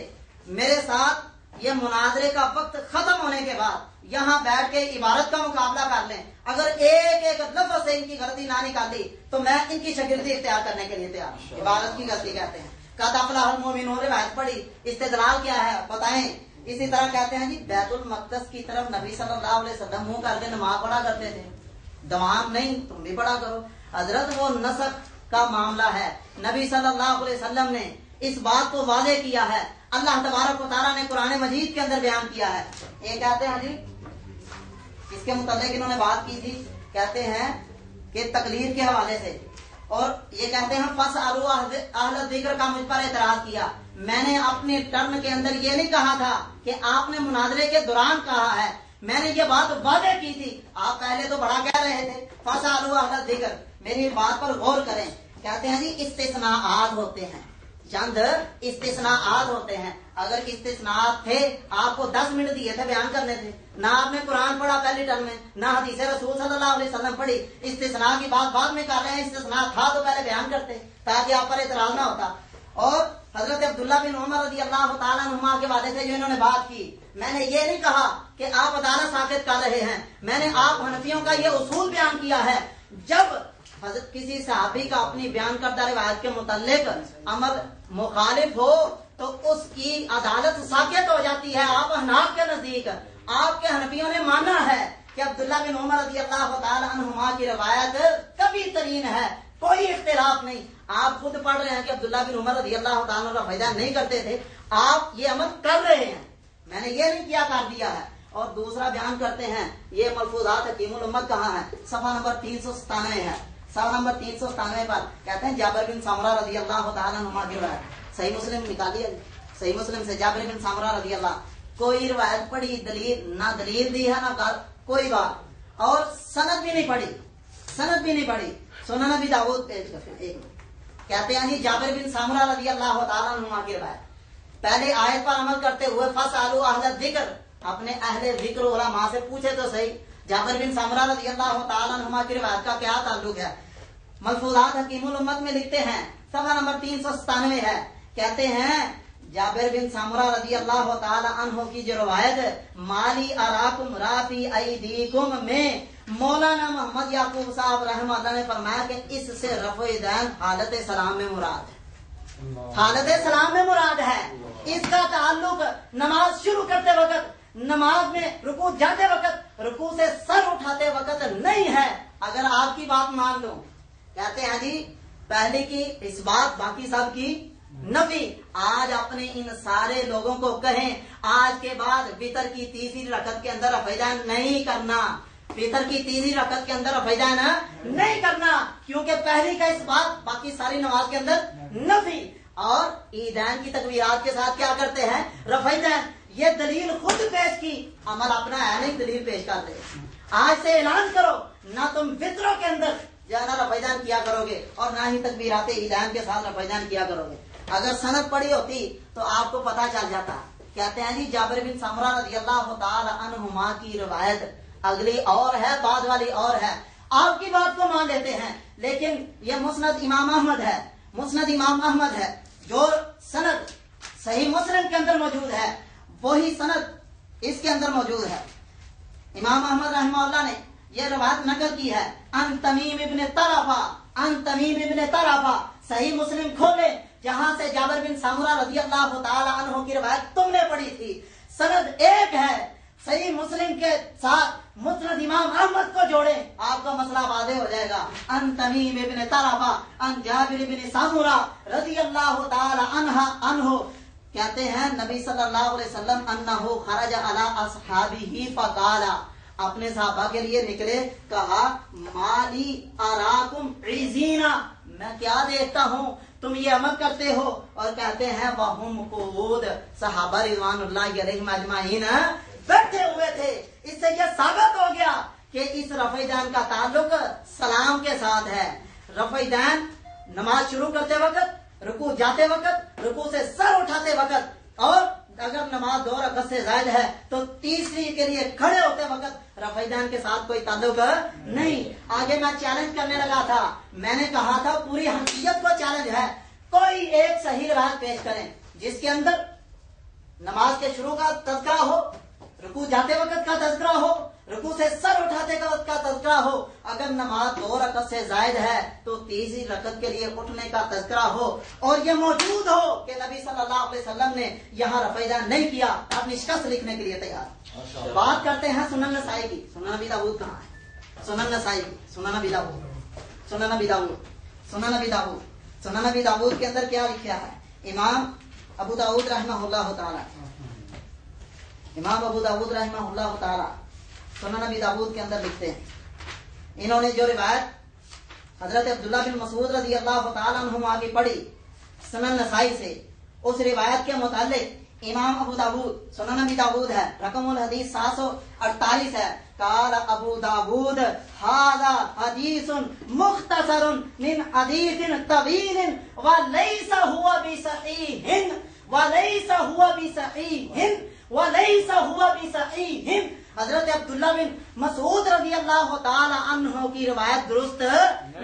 E: मेरे साथ ये मुनाजरे का वक्त खत्म होने के बाद यहाँ बैठ के इबारत का मुकाबला कर लें। अगर एक एक लफ्ज से इनकी गलती ना निकाली तो मैं इनकी शागिर्दी इख्तियार करने के लिए तैयार हूं। इबारत की गलती कहते हैं। कद अफ़लहल मोमिनून रिवायत पढ़ी, इस्तिदलाल क्या है बताएं। इसी तरह कहते हैं जी बैतुल मक़दस की तरफ नबी सल्लल्लाहु अलैहि वसल्लम मुंह करके नमाज पढ़ा करते थे, दवाम नहीं, तुम भी पढ़ा करो। हजरत वो नसख का मामला है, नबी सल्लल्लाहु अलैहि वसल्लम ने इस बात को वाज़े किया है, अल्लाह तबारक व तआला ने कुरान मजीद के अंदर बयान किया है। ये कहते हैं जी, इसके मुताबिक इन्होंने बात की थी, कहते हैं कि तकलीर के हवाले से, और ये कहते हैं फसअलू अहल ज़िक्र का मुझ पर एतराज किया। मैंने अपने टर्म के अंदर ये नहीं कहा था कि आपने मुनाजरे के दौरान कहा है, मैंने ये बात वादे की थी। आप पहले तो बड़ा कह रहे थे फसअलू अहल ज़िक्र, मेरी बात पर गौर करें। कहते हैं जी इस्तिस्नाआत होते हैं, चंद इस्तिस्नाआत होते हैं। अगर इस्तिस्नाआत थे, आपको 10 मिनट दिए थे बयान करने थे, ना आपने कुरान पढ़ा पहली टर्म में, ना हदीस रसूल सल्लल्लाहु अलैहि वसल्लम पढ़ी। इस्तिस्ना की बात बाद में कर रहे हैं, इस्तिस्ना था तो पहले बयान करते ताकि आप पर एतराज ना होता। और हजरत अब्दुल्ला बिन उमर रज़ी अल्लाह तआला अन्हुमा के वादे से जो इन्होंने बात की, मैंने ये नहीं कहा कि आप अदालत साबित कर रहे हैं, मैंने आप हनफियों का ये उसूल बयान किया है। जब हजरत किसी सहाबी का अपनी बयान करदा रिवायत के मुतालिक अमल मुखालिफ हो तो उसकी अदालत साबित हो जाती है। आप हनाफ के नजदीक, आपके हनफियों ने माना है कि अब्दुल्ला बिन उमर रज़ी अल्लाह तआला अन्हुमा की रिवायत कभी तरीन है, कोई इख्तिलाफ नहीं। आप खुद पढ़ रहे हैं कि अब्दुल्ला बिन उमर रज़ी अल्लाह तआला अन्हु रफ़ा नहीं करते थे, आप ये अमल कर रहे हैं, मैंने ये नहीं किया कर दिया है। और दूसरा बयान करते हैं, ये मलफूजात हकीमुल उम्मत कहाँ है, सफा नंबर 397 है। सफा नंबर 397 पर कहते हैं जाबिर बिन समरा रज़ी अल्लाह तआला अन्हुमा की रिवायत, सही मुस्लिम निकालिए, सही मुस्लिम से जाबिर बिन समरा रज़ी अल्लाह, कोई रिवायत पढ़ी, दलील ना दलील दी है ना कोई बात, और सनद भी नहीं पढ़ी, सनद भी नहीं पढ़ी। सुनन अबी दाऊद पेश करते हैं, कहते हैं जी जाबिर बिन समरा रज़ी अल्लाह तआला अन्हुमा की रिवायत, पहले आयत पर अमल करते हुए फसअलू अहल ज़िक्र, अपने अहले ज़िक्र उलमा से पूछे तो सही। जाबिर बिन समरा रज़ी अल्लाह तआला अन्हुमा की रिवायत का क्या ताल्लुक है। मलफूजात हकीमुल उम्मत में लिखते हैं, सफा नंबर 397 है, कहते हैं जाबिर बिन समरा रज़ी अल्लाह तआला अन्हु की जो रिवायत माली अराकुम राफी ऐदीकुम में मौलाना मोहम्मद याकूब साहब रहमतुल्लाह ने फरमाया कि इससे रफ़े दैन हालत सलाम में मुराद है, हालत सलाम में मुराद है। इसका ताल्लुक नमाज शुरू करते वक्त, नमाज में रुकू जाते वक्त, रुकू से सर उठाते वक्त नहीं है। अगर आपकी बात मान लो, कहते हैं जी पहले की इस बात, बाकी सब की नबी। आज अपने इन सारे लोगों को कहें आज के बाद वितर की तीसरी रकत के अंदर रफ़ा नहीं करना, वितर की तीसरी रकत के अंदर रफ़ा नहीं करना, क्योंकि पहली का इस बात, बाकी सारी नमाज के अंदर नफी। और ईदैन की तकबीरात के साथ क्या करते हैं, रफ़ा। ये दलील खुद पेश की, अमल अपना है नहीं, दलील पेश करते। आज से ऐलान करो, ना तुम वितरों के अंदर जो है ना रफ़ा किया करोगे और ना ही तकबीरात ईदैन के साथ रफ़ा किया करोगे। अगर सनद पड़ी होती तो आपको पता चल जाता। कहते हैं जी जाबिर बिन समरा रज़ी अल्लाह तआला अन्हुमा की रिवायत अगली और है, बाद वाली और है। आपकी बात को मान लेते हैं, लेकिन ये मुस्नद इमाम अहमद है, मुस्नद इमाम अहमद है, जो सनद सही मुस्लिम के अंदर मौजूद है, वही सनद इसके अंदर मौजूद है। इमाम अहमद रहमतुल्लाह ने यह रिवायत नकल की है, अन तमीम इब्न तरफा, अन तमीम इब्न तरफा, सही मुस्लिम खोले जहां से जाबिर बिन समरा रज़ी अल्लाह तआला अन्हु की रिवायत तुमने पढ़ी थी, सनद एक है। صحیح مسلم کے ساتھ مسند امام احمد کو جوڑے، آپ کا مسئلہ واضح ہو جائے گا۔ ان تمیم ابن طرفہ ان جابر بن سامورہ رضی اللہ تعالی عنہ کہتے ہیں نبی صلی اللہ علیہ وسلم انہو خرج علی اصحابہ فقال، اپنے صحابہ کے لیے نکلے، کہا مالی اراکم عزینا، میں کیا دیکھتا ہوں تم یہ عمل کرتے ہو، اور کہتے ہیں وہم قعود، صحابہ رضوان اللہ علیہم اجمعین بیٹھے ہوئے تھے۔ اس سے یہ ثابت ہو گیا کہ اس رفع دین کا تعلق سلام کے ساتھ ہے۔ رفع دین نماز شروع کرتے وقت، رکوع جاتے وقت، رکوع سے سر اٹھاتے وقت، اور اگر نماز 2 رکعت سے زائد ہے تو تیسری کے لیے کھڑے ہوتے وقت رفع دین کے ساتھ کوئی تعلق نہیں۔ آگے میں چیلنج کرنے لگا تھا، میں نے کہا تھا پوری حنفیت کو چیلنج ہے، کوئی ایک صحیح روایت پیش کریں جس کے اندر نماز کے شروع کا تذکرہ ہو، رکوع جاتے وقت کا تذکرہ ہو، رکوع سے سر اٹھاتے وقت کا تذکرہ ہو، اگر نماز 2 رکعت سے زائد ہے تو تیسری رکعت کے لیے اٹھنے کا تذکرہ ہو، اور یہ موجود ہو کہ نبی صلی اللہ علیہ وسلم نے یہاں رفع دین نہیں کیا، اپنی شکست لکھنے کے لیے تیار۔ بات کرتے ہیں سنن نسائی کی۔ سنن ابی داؤد کہاں ہے؟ سنن نسائی کی، سنن ابی داؤد، سنن ابی داؤد، سنن ابی داؤد، سنن ابی داؤد کے اندر کیا لکھا ہے؟ امام ابو داؤد رحمہ اللہ تعالی، امام ابو داؤد رحمہ اللہ تعالی سنن ابی داؤد کے اندر لکھتے ہیں، انہوں نے جو روایت حضرت عبداللہ بن مسعود رضی اللہ تعالی عنہما کی پڑھی سنن نسائی سے، اس روایت کے متعلق امام ابو داؤد، سنن ابی داؤد ہے، رقم الحدیث 748 ہے، قال ابو داؤد ھذا حدیث مختصر من حدیث طویل وليس هو بصحیح وليس هو بصحیح وَلَيْسَ هُوَ بِصَحِيحٍ۔ حضرت عبداللہ بن مسعود رضی اللہ تعالی عنہ کی روایت درست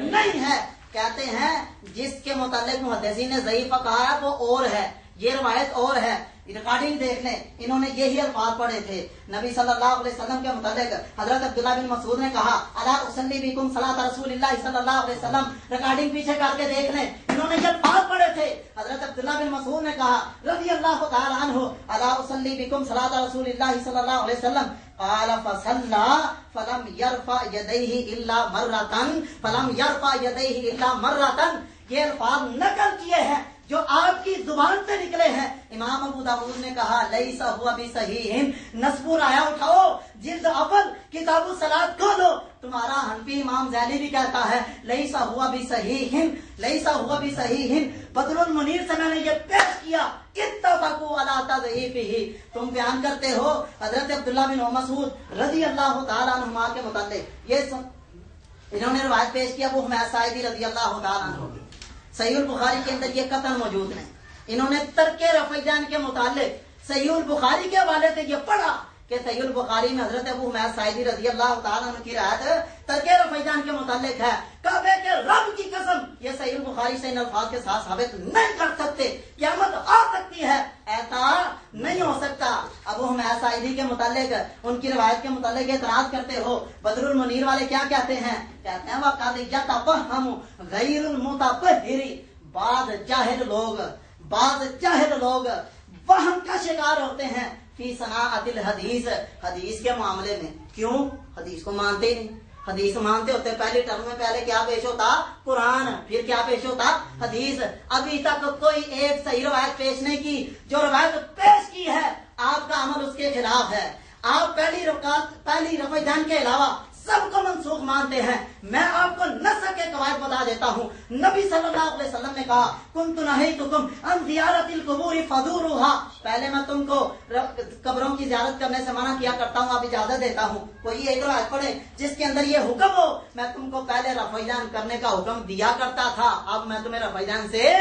E: نہیں ہے، کہتے ہیں جس کے متعلق محدثین نے ضعیف کہا ہے وہ اور ہے، یہ روایت اور ہے۔ ریکارڈنگ دیکھ لیں، انہوں نے یہی الفاظ پڑھے تھے نبی صلی اللہ علیہ وسلم کے متعلق۔ حضرت عبداللہ بن مسعود نے کہا الا اصلی بکم صلاۃ رسول اللہ صلی اللہ علیہ وسلم، ریکارڈنگ پیچھے کر کے دیکھ لیں، انہوں نے یہ الفاظ پڑھے تھے۔ حضرت عبداللہ بن مسعود نے کہا رضی اللہ تعالی عنہ الا اصلی بکم صلاۃ رسول اللہ صلی اللہ علیہ وسلم، قال فصلى فلم يرفع يديه الا مرة فلم يرفع يديه الا مرة، یہ الفاظ نقل کیے ہیں جو آپ کی زبان سے نکلے ہیں۔ امام ابو داؤد نے کہا لیس ہوا بصحیح، نسبور آیا اٹھاؤ جلد اول کتاب الصلاۃ کھولو، تمہارا حنفی امام زیلی بھی کہتا ہے لیس ہوا بصحیح، لیس ہوا بصحیح۔ بدر المنیر سے میں نے یہ پیش کیا اتفقوا علی تضعیفہ، تم بیان کرتے ہو حضرت عبداللہ بن مسعود رضی اللہ تعالی عنہما کے متعلق، یہ انہوں نے روایت پیش کیا ابو حمید ساعدی رضی اللہ تعالی عنہ، صحیح البخاری کے اندر یہ قطعاً موجود ہے۔ انہوں نے ترک رفع دین کے متعلق صحیح البخاری کے حوالے سے یہ پڑھا کہ صحیح البخاری میں حضرت ابو حمید ساعدی رضی اللہ تعالیٰ عنہ کی روایت ترک رفع دین کے متعلق ہے۔ کعبے کے رب کی قسم یہ صحیح البخاری سے ان الفاظ کے ساتھ ثابت نہیں کر سکتے، قیامت آ سکتی ہے، ایسا نہیں ہو سکتا۔ ابو حمید ساعدی کے متعلق ان کی روایت کے متعلق اعتراض کرتے ہو، بدر المنیر والے کیا کہتے ہیں؟ کہتے ہیں وَقَدْ يَتَفَهَّمُ غَيْرُ الْمُتَفَحِّرِ، بعض جاہل لوگ وہم کا شکار ہوتے ہیں فی صناعت الحدیث، حدیث کے معاملے میں۔ کیوں؟ حدیث کو مانتے نہیں، حدیث مانتے ہوتے پہلی ٹرم میں پہلے کیا پیش ہوتا؟ قرآن، پھر کیا پیش ہوتا؟ حدیث۔ ابھی تک کوئی ایک صحیح روایت پیش نہیں کی، جو روایت پیش کی ہے آپ کا عمل اس کے خلاف ہے۔ آپ پہلی رفع دین کے علاوہ سب کو منسوخ مانتے ہیں۔ میں آپ کو نسخ کے قواعد بتا دیتا ہوں۔ نبی صلی اللہ علیہ وسلم نے کہا کنت نہیتکم عن زیارت القبور فزوروها، پہلے میں تم کو قبروں کی زیارت کرنے سے منع کیا کرتا ہوں، اب اجازت دیتا ہوں۔ کوئی ایک روایت پڑھے جس کے اندر یہ حکم ہو میں تم کو پہلے رفع دین کرنے کا حکم دیا کرتا تھا، اب میں تمہیں رفع دین سے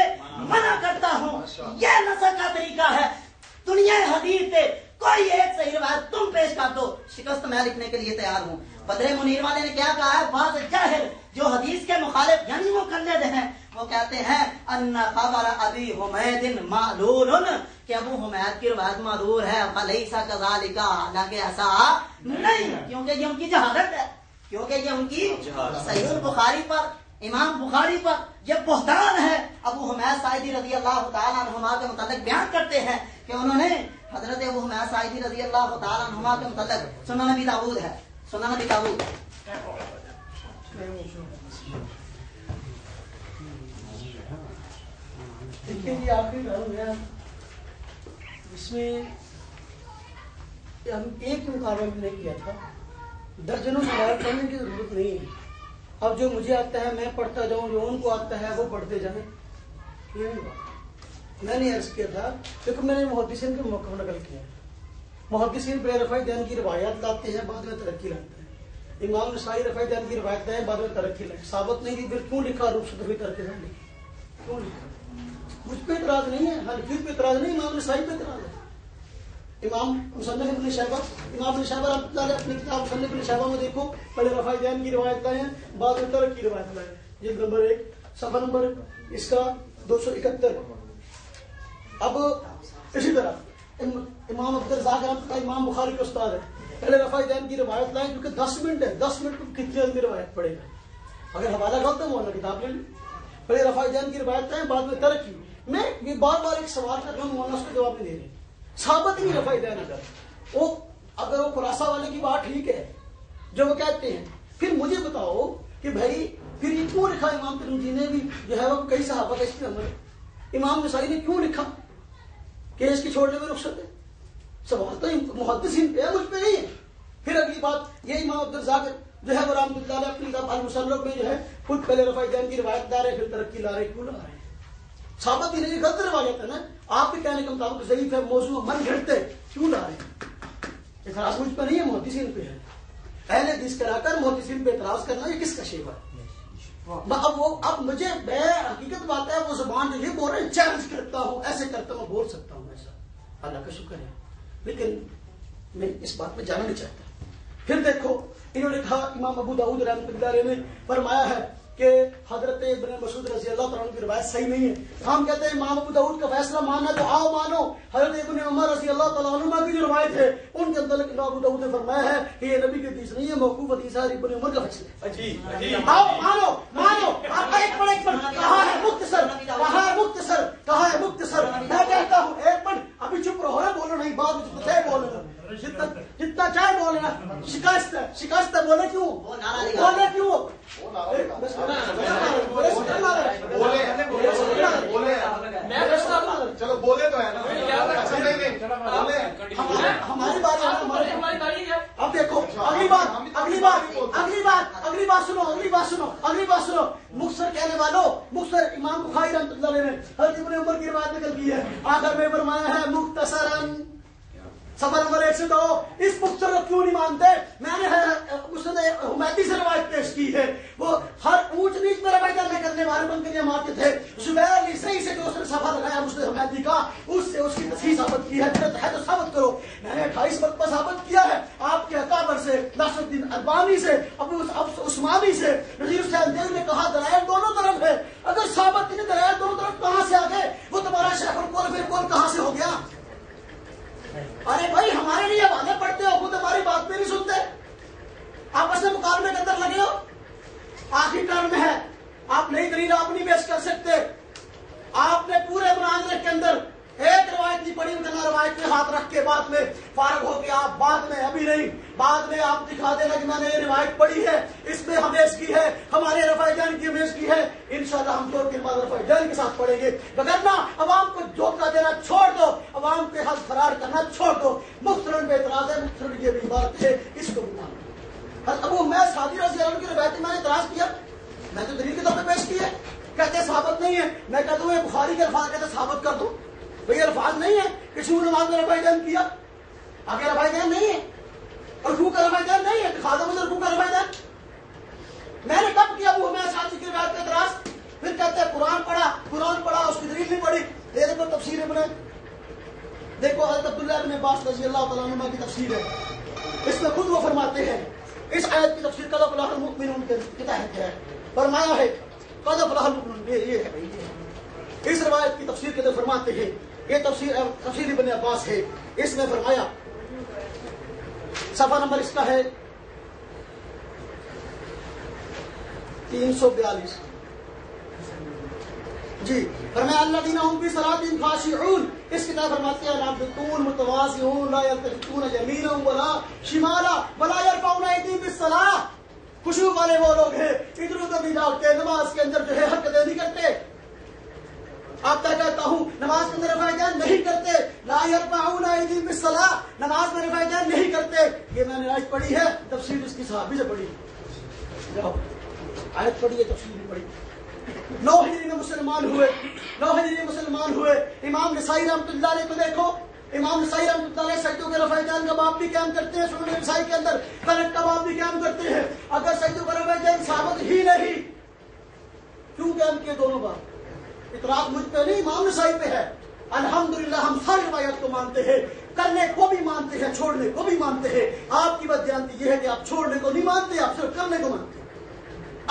E: منع کرتا ہوں۔ یہ نسخ کا طریقہ ہے۔ دنیا حدیث سے کوئی ایک صحیح روایت تم پیش کر دو، شکست میں لکھنے کے لیے تیار ہوں۔ بدر منیر والے نے کیا کہا ہے؟ بعض جاہل جو حدیث کے مخالف یعنی وہ مقلد ہیں، وہ کہتے ہیں ان خبر ابی حمید معلول، کہ ابو حمید کی روایت معلول ہے، فلیس کذالک، حالانکہ ایسا نہیں، کیونکہ یہ ان کی جہالت ہے، کیونکہ یہ ان کی صحیح البخاری پر، امام بخاری پر یہ بہتان ہے۔ ابو حمید ساعدی رضی اللہ تعالیٰ عنہما کے متعلق بیان کرتے ہیں کہ انہوں نے حضرت ابو حمید ساعدی رضی اللہ تعالیٰ عنہما کے متعلق سنن نبی داؤد ہے، سنن نبی داؤد
A: دیکھیے جی آخری کام ہے اس میں ہم ایک مقابلہ نے کیا تھا، درجنوں سوال پڑھنے کی ضرورت نہیں ہے. اب جو مجھے آتا ہے میں پڑھتا جاؤں، جو ان کو آتا ہے وہ پڑھتے جائیں، یہ نہیں بات. میں نے عرض کیا تھا کیونکہ میں نے محدثین کے موقع نقل کیا ہے. محدثین پہ رفع دین کی روایات لاتے ہیں، بعد میں ترقی لاتے ہیں. امام نسائی رفع دین کی روایت لائے، بعد میں ترقی لائے. ثابت نہیں تھی، پھر کیوں لکھا رخصت ہوئی ترقی نہیں لکھی؟ کیوں لکھا؟ مجھ پہ اعتراض نہیں ہے، حنفی پہ اعتراض نہیں، امام نسائی پہ اعتراض ہے. امام مصنف ابن شیبہ، امام ابن شیبہ رحمۃ اللہ علیہ اپنی کتاب مصنف ابن شیبہ میں دیکھو، پہلے رفع دین کی روایت لائے ہیں، بعد میں ترک کی روایت لائے. جلد نمبر 1 صفحہ نمبر اس کا 271. اب اسی طرح امام عبدالرزاق رحمۃ اللہ امام بخاری کے استاد ہے، پہلے رفع دین کی روایت لائیں کیونکہ 10 منٹ ہے، 10 منٹ کو کتنی آدمی روایت پڑے گا. اگر حوالہ غلط ہے مولانا کتاب لے لیں. پہلے رفع دین کی روایت لائیں، بعد میں ترک کی. میں یہ بار بار ایک سوال کر رہا ہوں، مولانا اس کا جواب نہیں دے رہے. ثابت نہیں رفع دین اگر وہ خلاصہ والے کی بات ٹھیک ہے جو وہ کہتے ہیں، پھر مجھے بتاؤ کہ بھائی پھر یہ کیوں لکھا امام ترمذی نے بھی جو ہے وہ کئی صحابہ کا اس پہ عمل ہے، امام نسائی نے کیوں لکھا کہ اس کی چھوڑنے میں رخصت ہے؟ سوال تو محدثین پہ ہے، مجھ پہ نہیں ہے. پھر اگلی بات یہ امام عبدالرزاق جو ہے وہ رحمۃ اللہ علیہ اپنی کتاب المصنف میں جو ہے خود پہلے رفع دین کی روایت لا رہے پھر ترقی لا رہے، کیوں لا رہے ہیں؟ ثابت ہی نہیں، غلط روایت ہے نا. آپ کے کہنے کے مطابق ضعیف ہے، موضوع من گھڑتے، کیوں لا رہے ہیں؟ اعتراض مجھ پہ نہیں ہے، محدثین پہ ہے. اہل حدیث کرا کر محدثین پہ اعتراض کرنا یہ کس کا شیوا ہے؟ اب مجھے بے حقیقت بات ہے، وہ زبان جو یہ بول رہے ہیں چیلنج کرتا ہوں، ایسے کرتا ہوں، بول سکتا ہوں ایسا، اللہ کا شکر ہے، لیکن میں اس بات میں جانا نہیں چاہتا. پھر دیکھو انہوں نے کہا، امام ابو داؤد رحمۃ اللہ علیہ نے فرمایا ہے کہ حضرت ابن مسعود رضی اللہ تعالیٰ عنہ کی روایت صحیح نہیں ہے. ہم کہتے ہیں امام ابو داؤد کا فیصلہ ماننا تو آؤ مانو. حضرت ابن عمر رضی اللہ تعالیٰ عنہ کی جو روایت ہے ان کے اندر امام ابو داؤد نے فرمایا ہے کہ یہ نبی کی حدیث نہیں ہے، موقوف حدیث ہے، ابن عمر کا فیصلہ ہے. آؤ مانو مانو. ایک منٹ کہاں ہے مختصر، کہاں ہے مختصر، کہاں ہے مختصر؟ میں کہتا ہوں ایک منٹ ابھی چپ رہو نا، بولو نہیں، بعد میں چاہے بولنا، جتنا چاہے بولنا. شکست ہے، شکست ہے، بولے کیوں، بولے کیوں؟
B: چلو بولے تو ہے نا،
A: ہماری باری ہے. اب دیکھو اگلی بات سنو. مختصر کہنے والوں، مختصر امام بخاری رحمۃ اللہ علیہ نے حضرت ابن عمر کی روایت نقل کی ہے، آخر میں فرمایا ہے مختصراً، سفر نمبر 1 سے 2. اس مختصر کو کیوں نہیں مانتے؟ میں نے مسند حمیدی سے روایت پیش کی ہے، وہ ہر اونچ نیچ میں روایت کرنے والے بن کر مارتے تھے. زبیر علی صحیح سے جو اس نے صفحہ لگایا مسند حمیدی کا، اس سے اس کی تصحیح ثابت کی ہے. ہے تو ثابت کرو. میں نے 28 وقت پر ثابت کیا ہے آپ کے اکابر سے، ناصر الدین البانی سے، ابو عثمانی سے، نذیر حسین دیو نے کہا دلائل دونوں طرف ہے. اگر ثابت نہیں دلائل دونوں طرف کہاں سے آ گئے؟ وہ تمہارا شیخ القول بالکل کہاں سے ہو گیا؟ ارے بھائی ہمارے لیے حوالے پڑھتے ہو، خود ہماری بات میں نہیں سنتے، آپس میں مقابلے کے اندر لگے ہو. آخری ٹرم میں ہے، آپ نئی دلیل آپ نہیں پیش کر سکتے. آپ نے پورے مناظرے کے اندر ایک روایت نہیں پڑھی، انہیں روایت میں ہاتھ رکھ کے بعد میں فارغ ہو کے آپ بعد میں، ابھی نہیں، بعد میں آپ دکھا دینا کہ میں نے یہ روایت پڑھی ہے، اس میں ہمیش کی ہے، ہمارے رفع دین کی ہمیش کی ہے. انشاءاللہ ہم تو کے بعد رفع دین کے ساتھ پڑھیں گے. وگرنہ عوام کو دھوکہ دینا چھوڑ دو، عوام کے حق فرار کرنا چھوڑ دو. مختصراً بے اعتراض ہے، مختصراً یہ بھی عبارت ہے، اس کو بھی مانو. ابو حمید سعدی رضی اللہ عنہ کی روایت میں نے اعتراض کیا، میں تو دلیل کے طور پہ پیش کی ہے، کہتے ثابت نہیں ہے. میں کہتا ہوں یہ بخاری کے الفاظ کہتے ثابت کر دو. بھئی الفاظ نہیں ہے کسی نے نماز میں رفع دین کیا، آگے رفع دین نہیں ہے، رکوع کا رفع دین نہیں ہے، خاصا مجھے رکوع کا رفع دین. میں نے کب کیا ابو حمید سعدی کی روایت کا اعتراض؟ پھر کہتے ہیں قرآن پڑھا اس کی دلیل نہیں پڑھی. دیکھو تفسیر ابن، دیکھو حضرت عبداللہ ابن عباس رضی اللہ تعالیٰ عنہ کی تفسیر ہے، اس میں خود وہ فرماتے ہیں، اس آیت کی تفسیر قد افلح المؤمنون کے تحت ہے، فرمایا ہے قد افلح المؤمنون. یہ ہے اس روایت کی تفسیر کے اندر فرماتے ہیں، یہ تفسیر ابن عباس ہے، اس میں فرمایا صفحہ نمبر اس کا ہے 342. جی فرمایا الذین هم فی صلاتهم خاشعون، اس کی طرح فرماتے ہیں رابطون متواضعون لا یلتفتون یمینا ولا شمالا ولا یرفعون ایدیہم بالصلاۃ، خشوع والے وہ لوگ ہیں ادھر ادھر نہیں جھانکتے، نماز کے اندر جو ہے حرکتیں نہیں کرتے. آپ کا کہتا ہوں نماز کے اندر رفع یدین نہیں کرتے، لا یرفعون ایدیہم بالصلاۃ، نماز میں رفع یدین نہیں کرتے. یہ میں نے آیت پڑھی ہے، تفسیر اس کی صحابی سے پڑھی، آیت پڑھی ہے، تفسیر بھی پڑھی. 9 ہجری میں مسلمان ہوئے. امام نسائی رحمۃ اللہ علیہ کو دیکھو، امام نسائی رحمۃ اللہ علیہ سجدوں کے رفع یدین کا باب بھی قائم کرتے ہیں، سنن نسائی کے اندر قنوت کا باب بھی قائم کرتے ہیں. اگر سجدوں کا رفع یدین ثابت ہی نہیں، کیوں قائم کیے دونوں باب؟ اعتراض مجھ پہ نہیں، امام نسائی پہ ہے. الحمدللہ ہم ساری روایت کو مانتے ہیں، کرنے کو بھی مانتے ہیں، چھوڑنے کو بھی مانتے ہیں. آپ کی بددیانتی یہ ہے کہ آپ چھوڑنے کو نہیں مانتے، آپ صرف کرنے کو مانتے ہیں،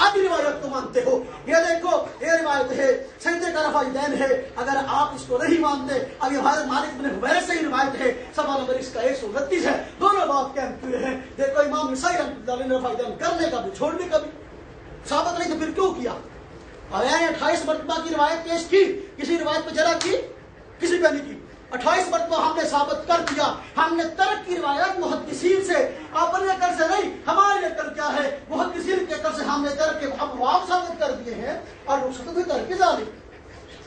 A: آدھی روایت کو مانتے ہو. یہ دیکھو یہ روایت ہے، سجدے کا رفع یدین ہے، اگر آپ اس کو نہیں مانتے، اب یہ حضرت مالک بن حویرث سے ہی روایت ہے، سوال نمبر اس کا 129 ہے. دونوں باب قائم کیے ہیں. دیکھو امام نسائی رحمۃ اللہ علیہ نے رفع یدین کرنے کا بھی چھوڑنے کا بھی ثابت نہیں تو پھر کیوں کیا؟ اور نے 28 مرتبہ کی روایت پیش کی، کسی روایت پہ جرا کی، کسی پہ نہیں کی. 28 مرتبہ ہم نے ثابت کر دیا. ہم نے ترک کی روایت محدثین سے، اپنے عقل سے نہیں، ہماری عقل کیا ہے، محدثین کے عقل سے ہم نے ترک کے ابواب ثابت کر دیے ہیں، اور رخصت بھی ترک ظالم.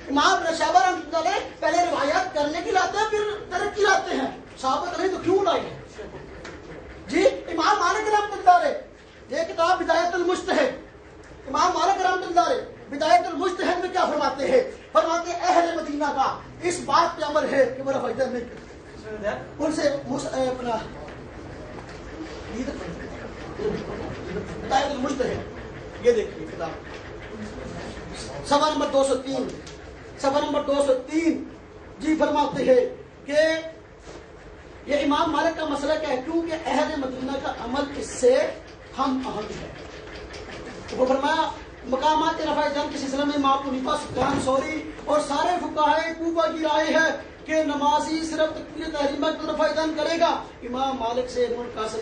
A: امام رشابہ رحمۃ اللہ علیہ پہلے روایات کرنے کی لاتے ہیں، پھر ترک کی لاتے ہیں. ثابت نہیں تو کیوں لائے؟ جی امام مالک رحمۃ اللہ علیہ، یہ کتاب بدایت المجتہد، امام مالک رحمۃ اللہ علیہ بدایت المجتہد میں کیا فرماتے ہیں؟ فرماتے ہیں اہل مدینہ کا اس بات پہ عمل ہے کہ وہ رفع یدین نہیں کرتے. ان سے اپنا بدایت المجتہد یہ دیکھیے کتاب، صفحہ نمبر 203، صفحہ نمبر 203. جی فرماتے ہیں کہ یہ امام مالک کا مسئلہ کیا ہے؟ کیونکہ اہل مدینہ کا عمل اس سے ہم اہم ہے. وہ فرمایا مقامات رفع یدین کے سلسلے میں امام ابو حنیفہ، سفیان ثوری اور سارے فقہائے کوفہ کی رائے ہے کہ نمازی صرف تکبیر تحریمہ کو رفع یدین کرے گا. امام مالک سے ابن القاسم